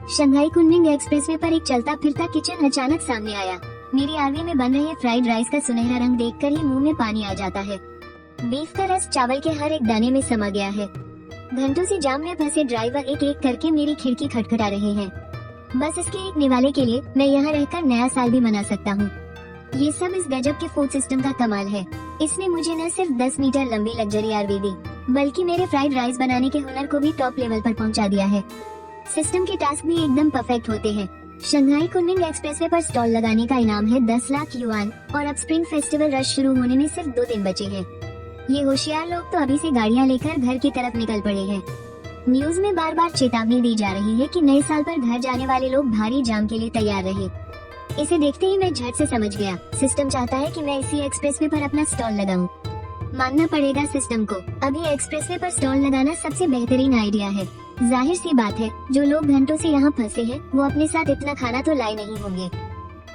Shanghai Kunming expressway पर एक चलता फिरता किचन अचानक सामने आया। मेरी आरवी में बन रहे फ्राइड राइस का सुनहरा रंग देखकर ही मुंह में पानी आ जाता है। बीफ का रस चावल के हर एक दाने में समा गया है। घंटों से जाम में फंसे ड्राइवर एक एक करके मेरी खिड़की खटखटा रहे हैं। बस इसके एक निवाले के लिए मैं यहाँ रहकर नया साल भी मना सकता हूँ। ये सब इस गजब के फूड सिस्टम का कमाल है। इसने मुझे न सिर्फ 10 मीटर लंबी लग्जरी आरवी दी, बल्कि मेरे फ्राइड राइस बनाने के हुनर को भी टॉप लेवल पर पहुंचा दिया है। सिस्टम के टास्क भी एकदम परफेक्ट होते हैं। शंघाई कुनमिंग एक्सप्रेसवे पर स्टॉल लगाने का इनाम है 10 लाख युआन और अब स्प्रिंग फेस्टिवल रश शुरू होने में सिर्फ 2 दिन बचे हैं। ये होशियार लोग तो अभी से गाड़ियां लेकर घर की तरफ निकल पड़े हैं। न्यूज में बार बार चेतावनी दी जा रही है कि नए साल पर घर जाने वाले लोग भारी जाम के लिए तैयार रहे। इसे देखते ही मैं झट से समझ गया, सिस्टम चाहता है कि मैं इसी एक्सप्रेसवे पर अपना स्टॉल लगाऊं। मानना पड़ेगा सिस्टम को, अभी एक्सप्रेसवे पर स्टॉल लगाना सबसे बेहतरीन आइडिया है। जाहिर सी बात है, जो लोग घंटों से यहाँ फंसे हैं, वो अपने साथ इतना खाना तो लाए नहीं होंगे,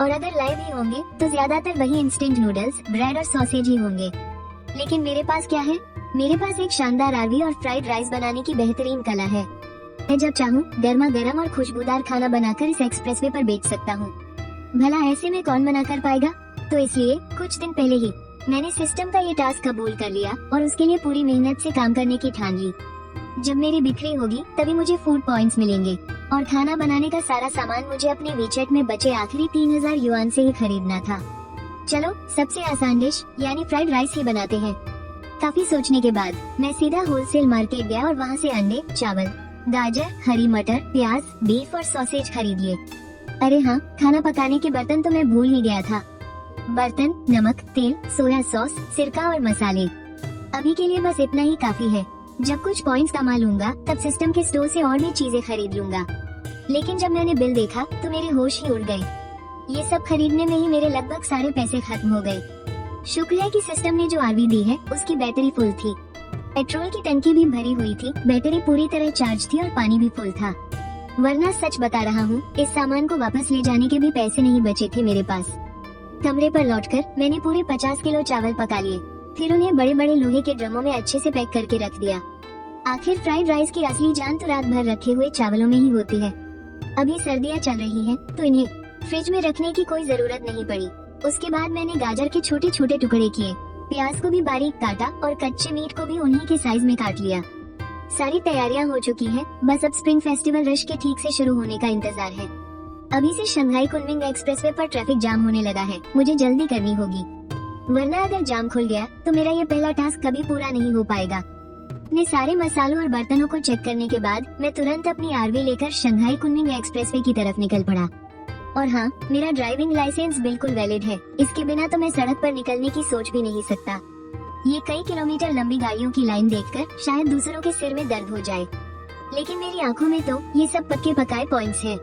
और अगर लाए भी होंगे तो ज्यादातर वही इंस्टेंट नूडल्स, ब्रेड और सॉसेज ही होंगे। लेकिन मेरे पास क्या है? मेरे पास एक शानदार आरवी और फ्राइड राइस बनाने की बेहतरीन कला है। मैं जब चाहूँ गर्मा गर्म और खुशबूदार खाना बनाकर इस एक्सप्रेसवे पर बेच सकता हूँ। भला ऐसे में कौन मना कर पाएगा? तो इसलिए कुछ दिन पहले ही मैंने सिस्टम का ये टास्क कबूल कर लिया और उसके लिए पूरी मेहनत से काम करने की ठान ली। जब मेरी बिक्री होगी तभी मुझे फूड पॉइंट्स मिलेंगे और खाना बनाने का सारा सामान मुझे अपने वीचेट में बचे आखिरी 3000 युआन से ही खरीदना था। चलो सबसे आसान डिश यानी फ्राइड राइस ही बनाते हैं। काफी सोचने के बाद मैं सीधा होलसेल मार्केट गया और वहाँ से अंडे, चावल, गाजर, हरी मटर, प्याज, बीफ और सॉसेज खरीद लिए। अरे हाँ, खाना पकाने के बर्तन तो मैं भूल ही गया था। बर्तन, नमक, तेल, सोया सॉस, सिरका और मसाले। अभी के लिए बस इतना ही काफी है। जब कुछ पॉइंट्स कमा लूंगा तब सिस्टम के स्टोर से और भी चीजें खरीद लूंगा। लेकिन जब मैंने बिल देखा तो मेरे होश ही उड़ गए। ये सब खरीदने में ही मेरे लगभग सारे पैसे खत्म हो गए। शुक्र है कि सिस्टम ने जो आरवी दी है उसकी बैटरी फुल थी। पेट्रोल की टंकी भी भरी हुई थी, बैटरी पूरी तरह चार्ज थी और पानी भी फुल था। वरना सच बता रहा हूँ, इस सामान को वापस ले जाने के भी पैसे नहीं बचे थे मेरे पास। कमरे पर लौटकर मैंने पूरे 50 किलो चावल पका लिए, फिर उन्हें बड़े बड़े लोहे के ड्रमों में अच्छे से पैक करके रख दिया। आखिर फ्राइड राइस की असली जान तो रात भर रखे हुए चावलों में ही होती है। अभी सर्दियाँ चल रही हैं, तो इन्हें फ्रिज में रखने की कोई जरूरत नहीं पड़ी। उसके बाद मैंने गाजर के छोटे छोटे टुकड़े किए, प्याज को भी बारीक काटा और कच्चे मीट को भी उन्हीं के साइज में काट लिया। सारी तैयारियां हो चुकी हैं, बस अब स्प्रिंग फेस्टिवल रश के ठीक से शुरू होने का इंतजार है। अभी से शंघाई कुनमिंग एक्सप्रेसवे पर ट्रैफिक जाम होने लगा है, मुझे जल्दी करनी होगी, वरना अगर जाम खुल गया तो मेरा ये पहला टास्क कभी पूरा नहीं हो पाएगा। अपने सारे मसालों और बर्तनों को चेक करने के बाद मैं तुरंत अपनी आरवी लेकर शंघाई कुनमिंग एक्सप्रेसवे की तरफ निकल पड़ा। और हाँ, मेरा ड्राइविंग लाइसेंस बिल्कुल वैलिड है, इसके बिना तो मैं सड़क पर निकलने की सोच भी नहीं सकता। ये कई किलोमीटर लंबी गाड़ियों की लाइन देखकर शायद दूसरों के सिर में दर्द हो जाए, लेकिन मेरी आंखों में तो ये सब पक्के पकाए पॉइंट्स हैं।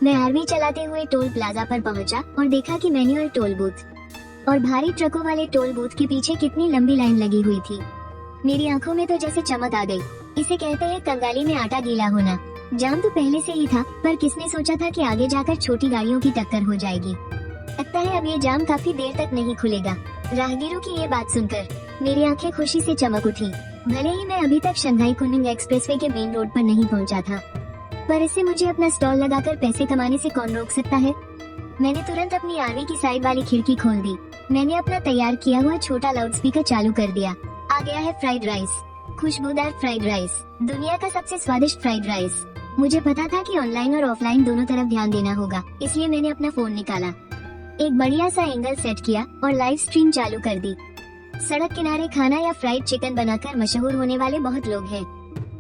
मैं आरवी चलाते हुए टोल प्लाजा पर पहुंचा और देखा कि मैनुअल टोल बूथ और भारी ट्रकों वाले टोल बूथ के पीछे कितनी लंबी लाइन लगी हुई थी। मेरी आंखों में तो जैसे चमक आ गई। इसे कहते हैं कंगाली में आटा गीला होना। जाम तो पहले से ही था, पर किसने सोचा था कि आगे जाकर छोटी गाड़ियों की टक्कर हो जाएगी। लगता है अब ये जाम काफी देर तक नहीं खुलेगा। राहगीरों की ये बात सुनकर मेरी आंखें खुशी से चमक उठी। भले ही मैं अभी तक शंघाई कुनमिंग एक्सप्रेसवे के मेन रोड पर नहीं पहुंचा था, पर इससे मुझे अपना स्टॉल लगाकर पैसे कमाने से कौन रोक सकता है। मैंने तुरंत अपनी आरवी की साइड वाली खिड़की खोल दी। मैंने अपना तैयार किया हुआ छोटा लाउडस्पीकर चालू कर दिया। आ गया है फ्राइड राइस, खुशबूदार फ्राइड राइस, दुनिया का सबसे स्वादिष्ट फ्राइड राइस। मुझे पता था कि ऑनलाइन और ऑफलाइन दोनों तरफ ध्यान देना होगा, इसलिए मैंने अपना फोन निकाला, एक बढ़िया सा एंगल सेट किया और लाइव स्ट्रीम चालू कर दी। सड़क किनारे खाना या फ्राइड चिकन बनाकर मशहूर होने वाले बहुत लोग हैं।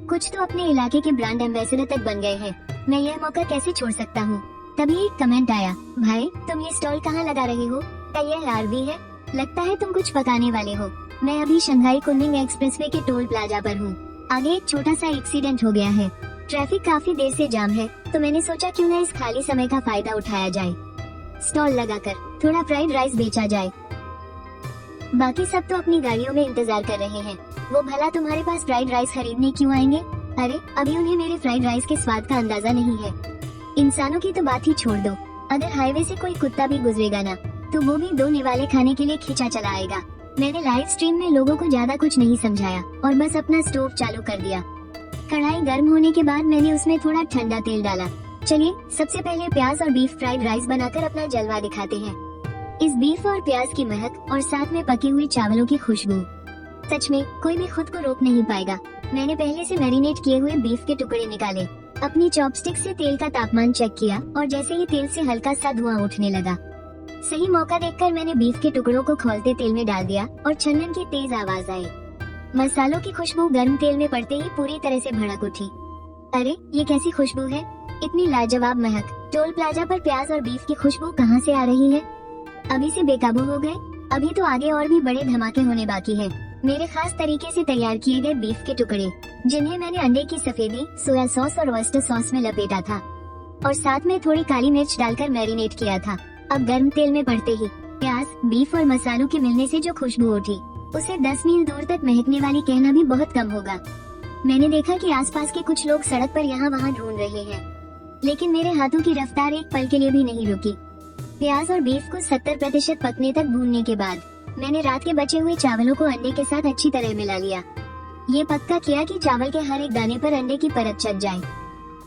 कुछ तो अपने इलाके के ब्रांड एम्बेसडर तक बन गए हैं। मैं यह मौका कैसे छोड़ सकता हूँ। तभी एक कमेंट आया, भाई तुम ये स्टॉल कहाँ लगा रहे हो? क्या यह आरवी है? लगता है तुम कुछ पकाने वाले हो। मैं अभी शंघाई कुनमिंग एक्सप्रेसवे के टोल प्लाजा पर हूँ। आगे एक छोटा सा एक्सीडेंट हो गया है। ट्रैफिक काफी देर से जाम है, तो मैंने सोचा क्यों न इस खाली समय का फायदा उठाया जाए, स्टॉल लगाकर थोड़ा फ्राइड राइस बेचा जाए। बाकी सब तो अपनी गाड़ियों में इंतजार कर रहे हैं। वो भला तुम्हारे पास फ्राइड राइस खरीदने क्यों आएंगे? अरे अभी उन्हें मेरे फ्राइड राइस के स्वाद का अंदाजा नहीं है। इंसानों की तो बात ही छोड़ दो, अगर हाईवे से कोई कुत्ता भी गुजरेगा ना, तो वो भी 2 निवाले खाने के लिए खींचा चला आएगा। मैंने लाइव स्ट्रीम में लोगों को ज्यादा कुछ नहीं समझाया और बस अपना स्टोव चालू कर दिया। कढ़ाई गर्म होने के बाद मैंने उसमें थोड़ा ठंडा तेल डाला। चलिए सबसे पहले प्याज और बीफ फ्राइड राइस बनाकर अपना जलवा दिखाते हैं। इस बीफ और प्याज की महक और साथ में पके हुए चावलों की खुशबू, सच में कोई भी खुद को रोक नहीं पाएगा। मैंने पहले से मैरिनेट किए हुए बीफ के टुकड़े निकाले, अपनी चॉपस्टिक से तेल का तापमान चेक किया और जैसे ही तेल से हल्का सा धुआं उठने लगा, सही मौका देखकर मैंने बीफ के टुकड़ों को खौलते तेल में डाल दिया और छन्नन की तेज आवाज आई। मसालों की खुशबू गर्म तेल में पड़ते ही पूरी तरह से भड़क उठी। अरे ये कैसी खुशबू है, इतनी लाजवाब महक। टोल प्लाजा पर प्याज और बीफ की खुशबू कहाँ से आ रही है? अभी से बेकाबू हो गए? अभी तो आगे और भी बड़े धमाके होने बाकी है। मेरे खास तरीके से तैयार किए गए बीफ के टुकड़े, जिन्हें मैंने अंडे की सफेदी, सोया सॉस और ऑयस्टर सॉस में लपेटा था और साथ में थोड़ी काली मिर्च डालकर मैरिनेट किया था। अब गर्म तेल में पड़ते ही प्याज, बीफ और मसालों के मिलने से जो खुशबू उठी, उसे 10 मील दूर तक महकने वाली कहना भी बहुत कम होगा। मैंने देखा कि आसपास के कुछ लोग सड़क पर यहाँ वहाँ ढूंढ रहे हैं, लेकिन मेरे हाथों की रफ्तार एक पल के लिए भी नहीं रुकी। प्याज और बीफ को 70% पकने तक भूनने के बाद मैंने रात के बचे हुए चावलों को अंडे के साथ अच्छी तरह मिला लिया। ये पक्का किया कि चावल के हर एक दाने पर अंडे की परत चढ़ जाए।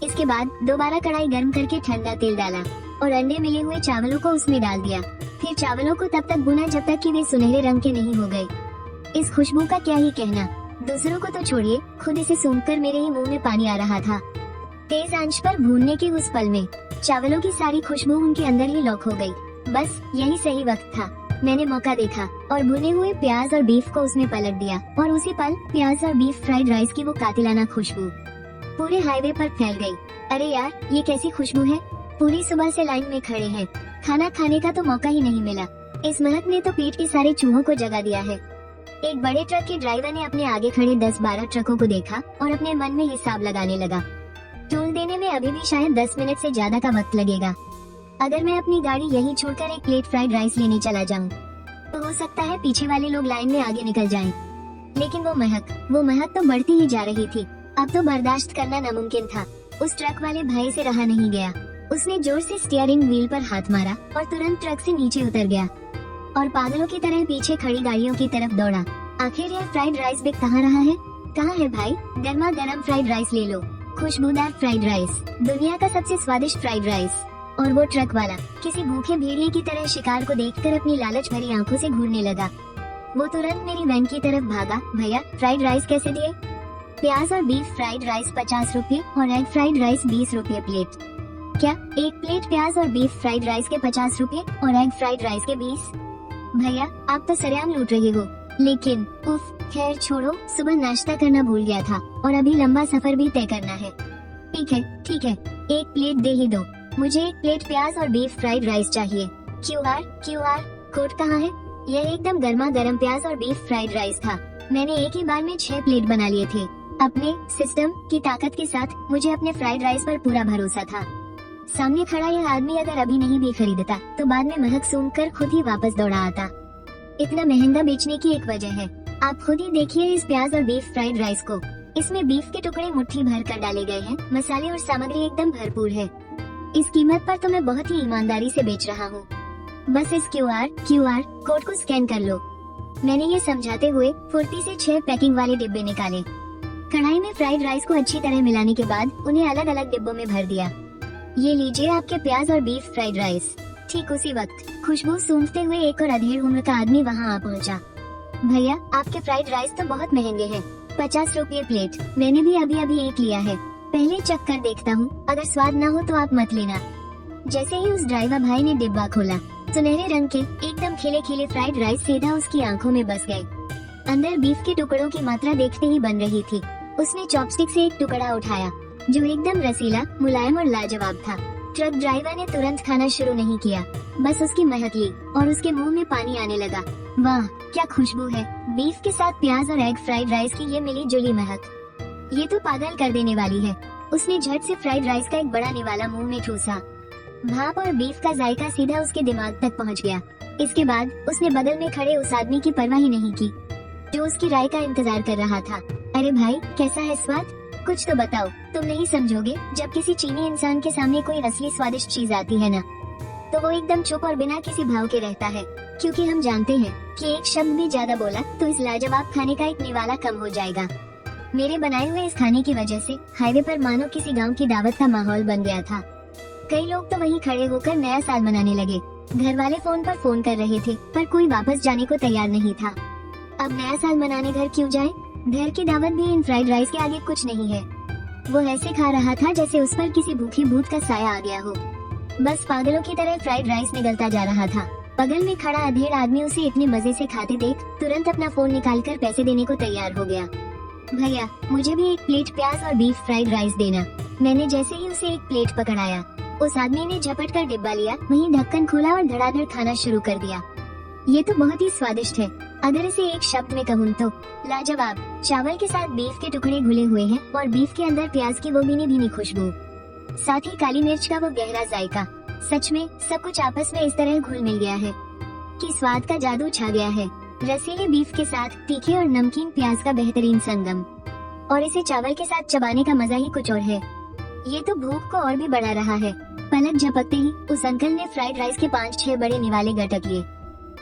इसके बाद दोबारा कढ़ाई गर्म करके ठंडा तेल डाला और अंडे मिले हुए चावलों को उसमें डाल दिया। फिर चावलों को तब तक भुना जब तक कि वे सुनहरे रंग के नहीं हो गए। इस खुशबू का क्या ही कहना, दूसरों को तो छोड़िए, खुद इसे सूंघकर मेरे ही मुंह में पानी आ रहा था। तेज आंच पर भूनने के उस पल में चावलों की सारी खुशबू उनके अंदर ही लॉक हो गई। बस यही सही वक्त था। मैंने मौका देखा और भुने हुए प्याज और बीफ को उसमें पलट दिया और उसी पल प्याज और बीफ फ्राइड राइस की वो कातिलाना खुशबू पूरे हाईवे पर फैल गई। अरे यार, ये कैसी खुशबू है। पूरी सुबह से लाइन में खड़े हैं, खाना खाने का तो मौका ही नहीं मिला। इस महक ने तो पेट के सारे चूहों को जगा दिया है। एक बड़े ट्रक के ड्राइवर ने अपने आगे खड़े 10-12 ट्रकों को देखा और अपने मन में हिसाब लगाने लगा। टोल देने में अभी भी शायद 10 मिनट से ज्यादा का वक्त लगेगा। अगर मैं अपनी गाड़ी यहीं छोड़कर एक प्लेट फ्राइड राइस लेने चला जाऊं, तो हो सकता है पीछे वाले लोग लाइन में आगे निकल जाएं। लेकिन वो महक तो बढ़ती ही जा रही थी। अब तो बर्दाश्त करना नामुमकिन था। उस ट्रक वाले भाई से रहा नहीं गया। उसने जोर से स्टीयरिंग व्हील पर हाथ मारा और तुरंत ट्रक से नीचे उतर गया और पागलों की तरह पीछे खड़ी गाड़ियों की तरफ दौड़ा। आखिर यह फ्राइड राइस बिक कहाँ रहा है? कहाँ है भाई? गर्मा गर्म फ्राइड राइस ले लो, खुशबूदार फ्राइड राइस, दुनिया का सबसे स्वादिष्ट फ्राइड राइस। और वो ट्रक वाला किसी भूखे भेड़िए की तरह शिकार को देखकर अपनी लालच भरी आंखों से घूरने लगा। वो तुरंत मेरी वैन की तरफ भागा। भैया, फ्राइड राइस कैसे दिए? प्याज और बीफ फ्राइड राइस 50 रुपए और एग फ्राइड राइस 20 रुपए प्लेट। क्या एक प्लेट प्याज और बीफ फ्राइड राइस के 50 रुपए और एग फ्राइड राइस के 20? भैया, आप तो सरेआम लूट रहे हो। लेकिन उफ, खैर छोड़ो, सुबह नाश्ता करना भूल गया था और अभी लंबा सफर भी तय करना है। ठीक है, एक प्लेट दे ही दो। मुझे एक प्लेट प्याज और बीफ फ्राइड राइस चाहिए। क्यूआर कोड कहाँ है? यह एकदम गर्मा गर्म प्याज और बीफ फ्राइड राइस था। मैंने एक ही बार में 6 प्लेट बना लिए थे। अपने सिस्टम की ताकत के साथ मुझे अपने फ्राइड राइस पर पूरा भरोसा था। सामने खड़ा यह आदमी अगर अभी नहीं भी खरीदता तो बाद में महक सूंघकर खुद ही वापस दौड़ा आता। इतना महंगा बेचने की एक वजह है। आप खुद ही देखिए इस प्याज और बीफ फ्राइड राइस को। इसमें बीफ के टुकड़े मुट्ठी भर कर डाले गए हैं, मसाले और सामग्री एकदम भरपूर है। इस कीमत पर तो मैं बहुत ही ईमानदारी से बेच रहा हूँ। बस इस क्यूआर कोड को स्कैन कर लो। मैंने ये समझाते हुए फुर्ती से 6 पैकिंग वाले डिब्बे निकाले। कढ़ाई में फ्राइड राइस को अच्छी तरह मिलाने के बाद उन्हें अलग अलग डिब्बों में भर दिया। ये लीजिए आपके प्याज और बीफ फ्राइड राइस। ठीक उसी वक्त खुशबू सूंघते हुए एक और अधेड़ उम्र का आदमी वहाँ आ पहुँचा। भैया, आपके फ्राइड राइस तो बहुत महंगे हैं, 50 रुपये प्लेट। मैंने भी अभी एक लिया है, पहले चख कर देखता हूँ, अगर स्वाद ना हो तो आप मत लेना। जैसे ही उस ड्राइवर भाई ने डिब्बा खोला, सुनहरे रंग के एकदम खिले खिले फ्राइड राइस सीधा उसकी आंखों में बस गए। अंदर बीफ के टुकड़ों की मात्रा देखते ही बन रही थी। उसने चॉपस्टिक से एक टुकड़ा उठाया जो एकदम रसीला, मुलायम और लाजवाब था। ट्रक ड्राइवर ने तुरंत खाना शुरू नहीं किया, बस उसकी महक ली और उसके मुंह में पानी आने लगा। वाह, क्या खुशबू है। बीफ के साथ प्याज और एग फ्राइड राइस की ये मिली जुली महक, ये तो पागल कर देने वाली है। उसने झट से फ्राइड राइस का एक बड़ा निवाला मुंह में ठूसा। भाप और बीफ का जायका सीधा उसके दिमाग तक पहुंच गया। इसके बाद उसने बगल में खड़े उस आदमी की परवाह ही नहीं की जो उसकी राय का इंतजार कर रहा था। अरे भाई, कैसा है स्वाद? कुछ तो बताओ। तुम नहीं समझोगे, जब किसी चीनी इंसान के सामने कोई असली स्वादिष्ट चीज आती है ना, तो वो एकदम चुप और बिना किसी भाव के रहता है, क्योंकि हम जानते हैं कि एक शब्द भी ज्यादा बोला तो इस लाजवाब खाने का एक निवाला कम हो जाएगा। मेरे बनाए हुए इस खाने की वजह से हाईवे पर मानो किसी गांव की दावत का माहौल बन गया था। कई लोग तो वहीं खड़े होकर नया साल मनाने लगे। घर वाले फोन पर फोन कर रहे थे, पर कोई वापस जाने को तैयार नहीं था। अब नया साल मनाने घर क्यों जाए? घर की दावत भी इन फ्राइड राइस के आगे कुछ नहीं है। वो ऐसे खा रहा था जैसे उस पर किसी भूखी भूत का साया आ गया हो। बस पागलों की तरह फ्राइड राइस निगलता जा रहा था। बगल में खड़ा अधेड़ आदमी उसे इतने मजे से खाते देख तुरंत अपना फोन निकालकर पैसे देने को तैयार हो गया। भैया, मुझे भी एक प्लेट प्याज और बीफ फ्राइड राइस देना। मैंने जैसे ही उसे एक प्लेट पकड़ाया, उस आदमी ने झपट कर डिब्बा लिया, वहीं ढक्कन खोला और धड़ाधड़ खाना शुरू कर दिया। ये तो बहुत ही स्वादिष्ट है। अगर इसे एक शब्द में कहूँ तो लाजवाब। चावल के साथ बीफ के टुकड़े घुले हुए हैं और बीफ के अंदर प्याज की वो भीनी भीनी खुशबू, साथ ही काली मिर्च का वो गहरा जायका। सच में सब कुछ आपस में इस तरह घुल मिल गया है कि स्वाद का जादू छा गया है। रसीले बीफ के साथ तीखे और नमकीन प्याज का बेहतरीन संगम, और इसे चावल के साथ चबाने का मजा ही कुछ और है। ये तो भूख को और भी बढ़ा रहा है। पलक झपकते ही उस अंकल ने फ्राइड राइस के 5-6 बड़े निवाले गटक लिए।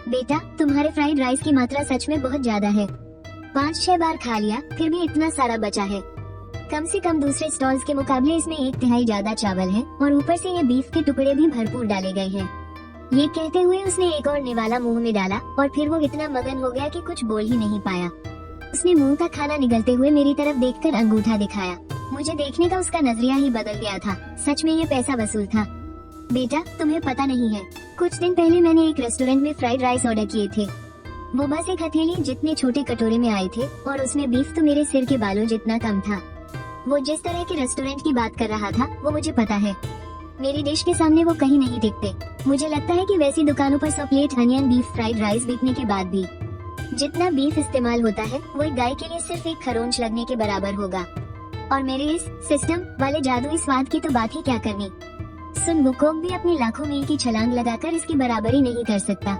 बेटा, तुम्हारे फ्राइड राइस की मात्रा सच में बहुत ज्यादा है। 5-6 बार खा लिया, फिर भी इतना सारा बचा है। कम से कम दूसरे स्टॉल्स के मुकाबले इसमें 1/3 ज्यादा चावल है और ऊपर से ये बीफ के टुकड़े भी भरपूर डाले गए हैं। ये कहते हुए उसने एक और निवाला मुंह में डाला और फिर वो इतना मगन हो गया कि कुछ बोल ही नहीं पाया। उसने मुंह का खाना निगलते हुए मेरी तरफ देखकर अंगूठा दिखाया। मुझे देखने का उसका नजरिया ही बदल गया था। सच में ये पैसा वसूल था। बेटा, तुम्हें पता नहीं है, कुछ दिन पहले मैंने एक रेस्टोरेंट में फ्राइड राइस ऑर्डर किए थे। वो बस एक हथेली जितने छोटे कटोरे में आए थे और उसमें बीफ तो मेरे सिर के बालों जितना कम था। वो जिस तरह के रेस्टोरेंट की बात कर रहा था वो मुझे पता है। मेरी डिश के सामने वो कहीं नहीं टिकते। मुझे लगता है कि वैसी दुकानों पर 100 plate onion beef fried rice बिकने के बाद भी जितना बीफ इस्तेमाल होता है वो एक गाय के लिए सिर्फ एक खरोंच लगने के बराबर होगा। और मेरे इस सिस्टम वाले जादुई स्वाद की तो बात ही क्या करनी। सुन, वुकोक भी अपनी लाखों मील की छलांग लगाकर इसकी बराबरी नहीं कर सकता।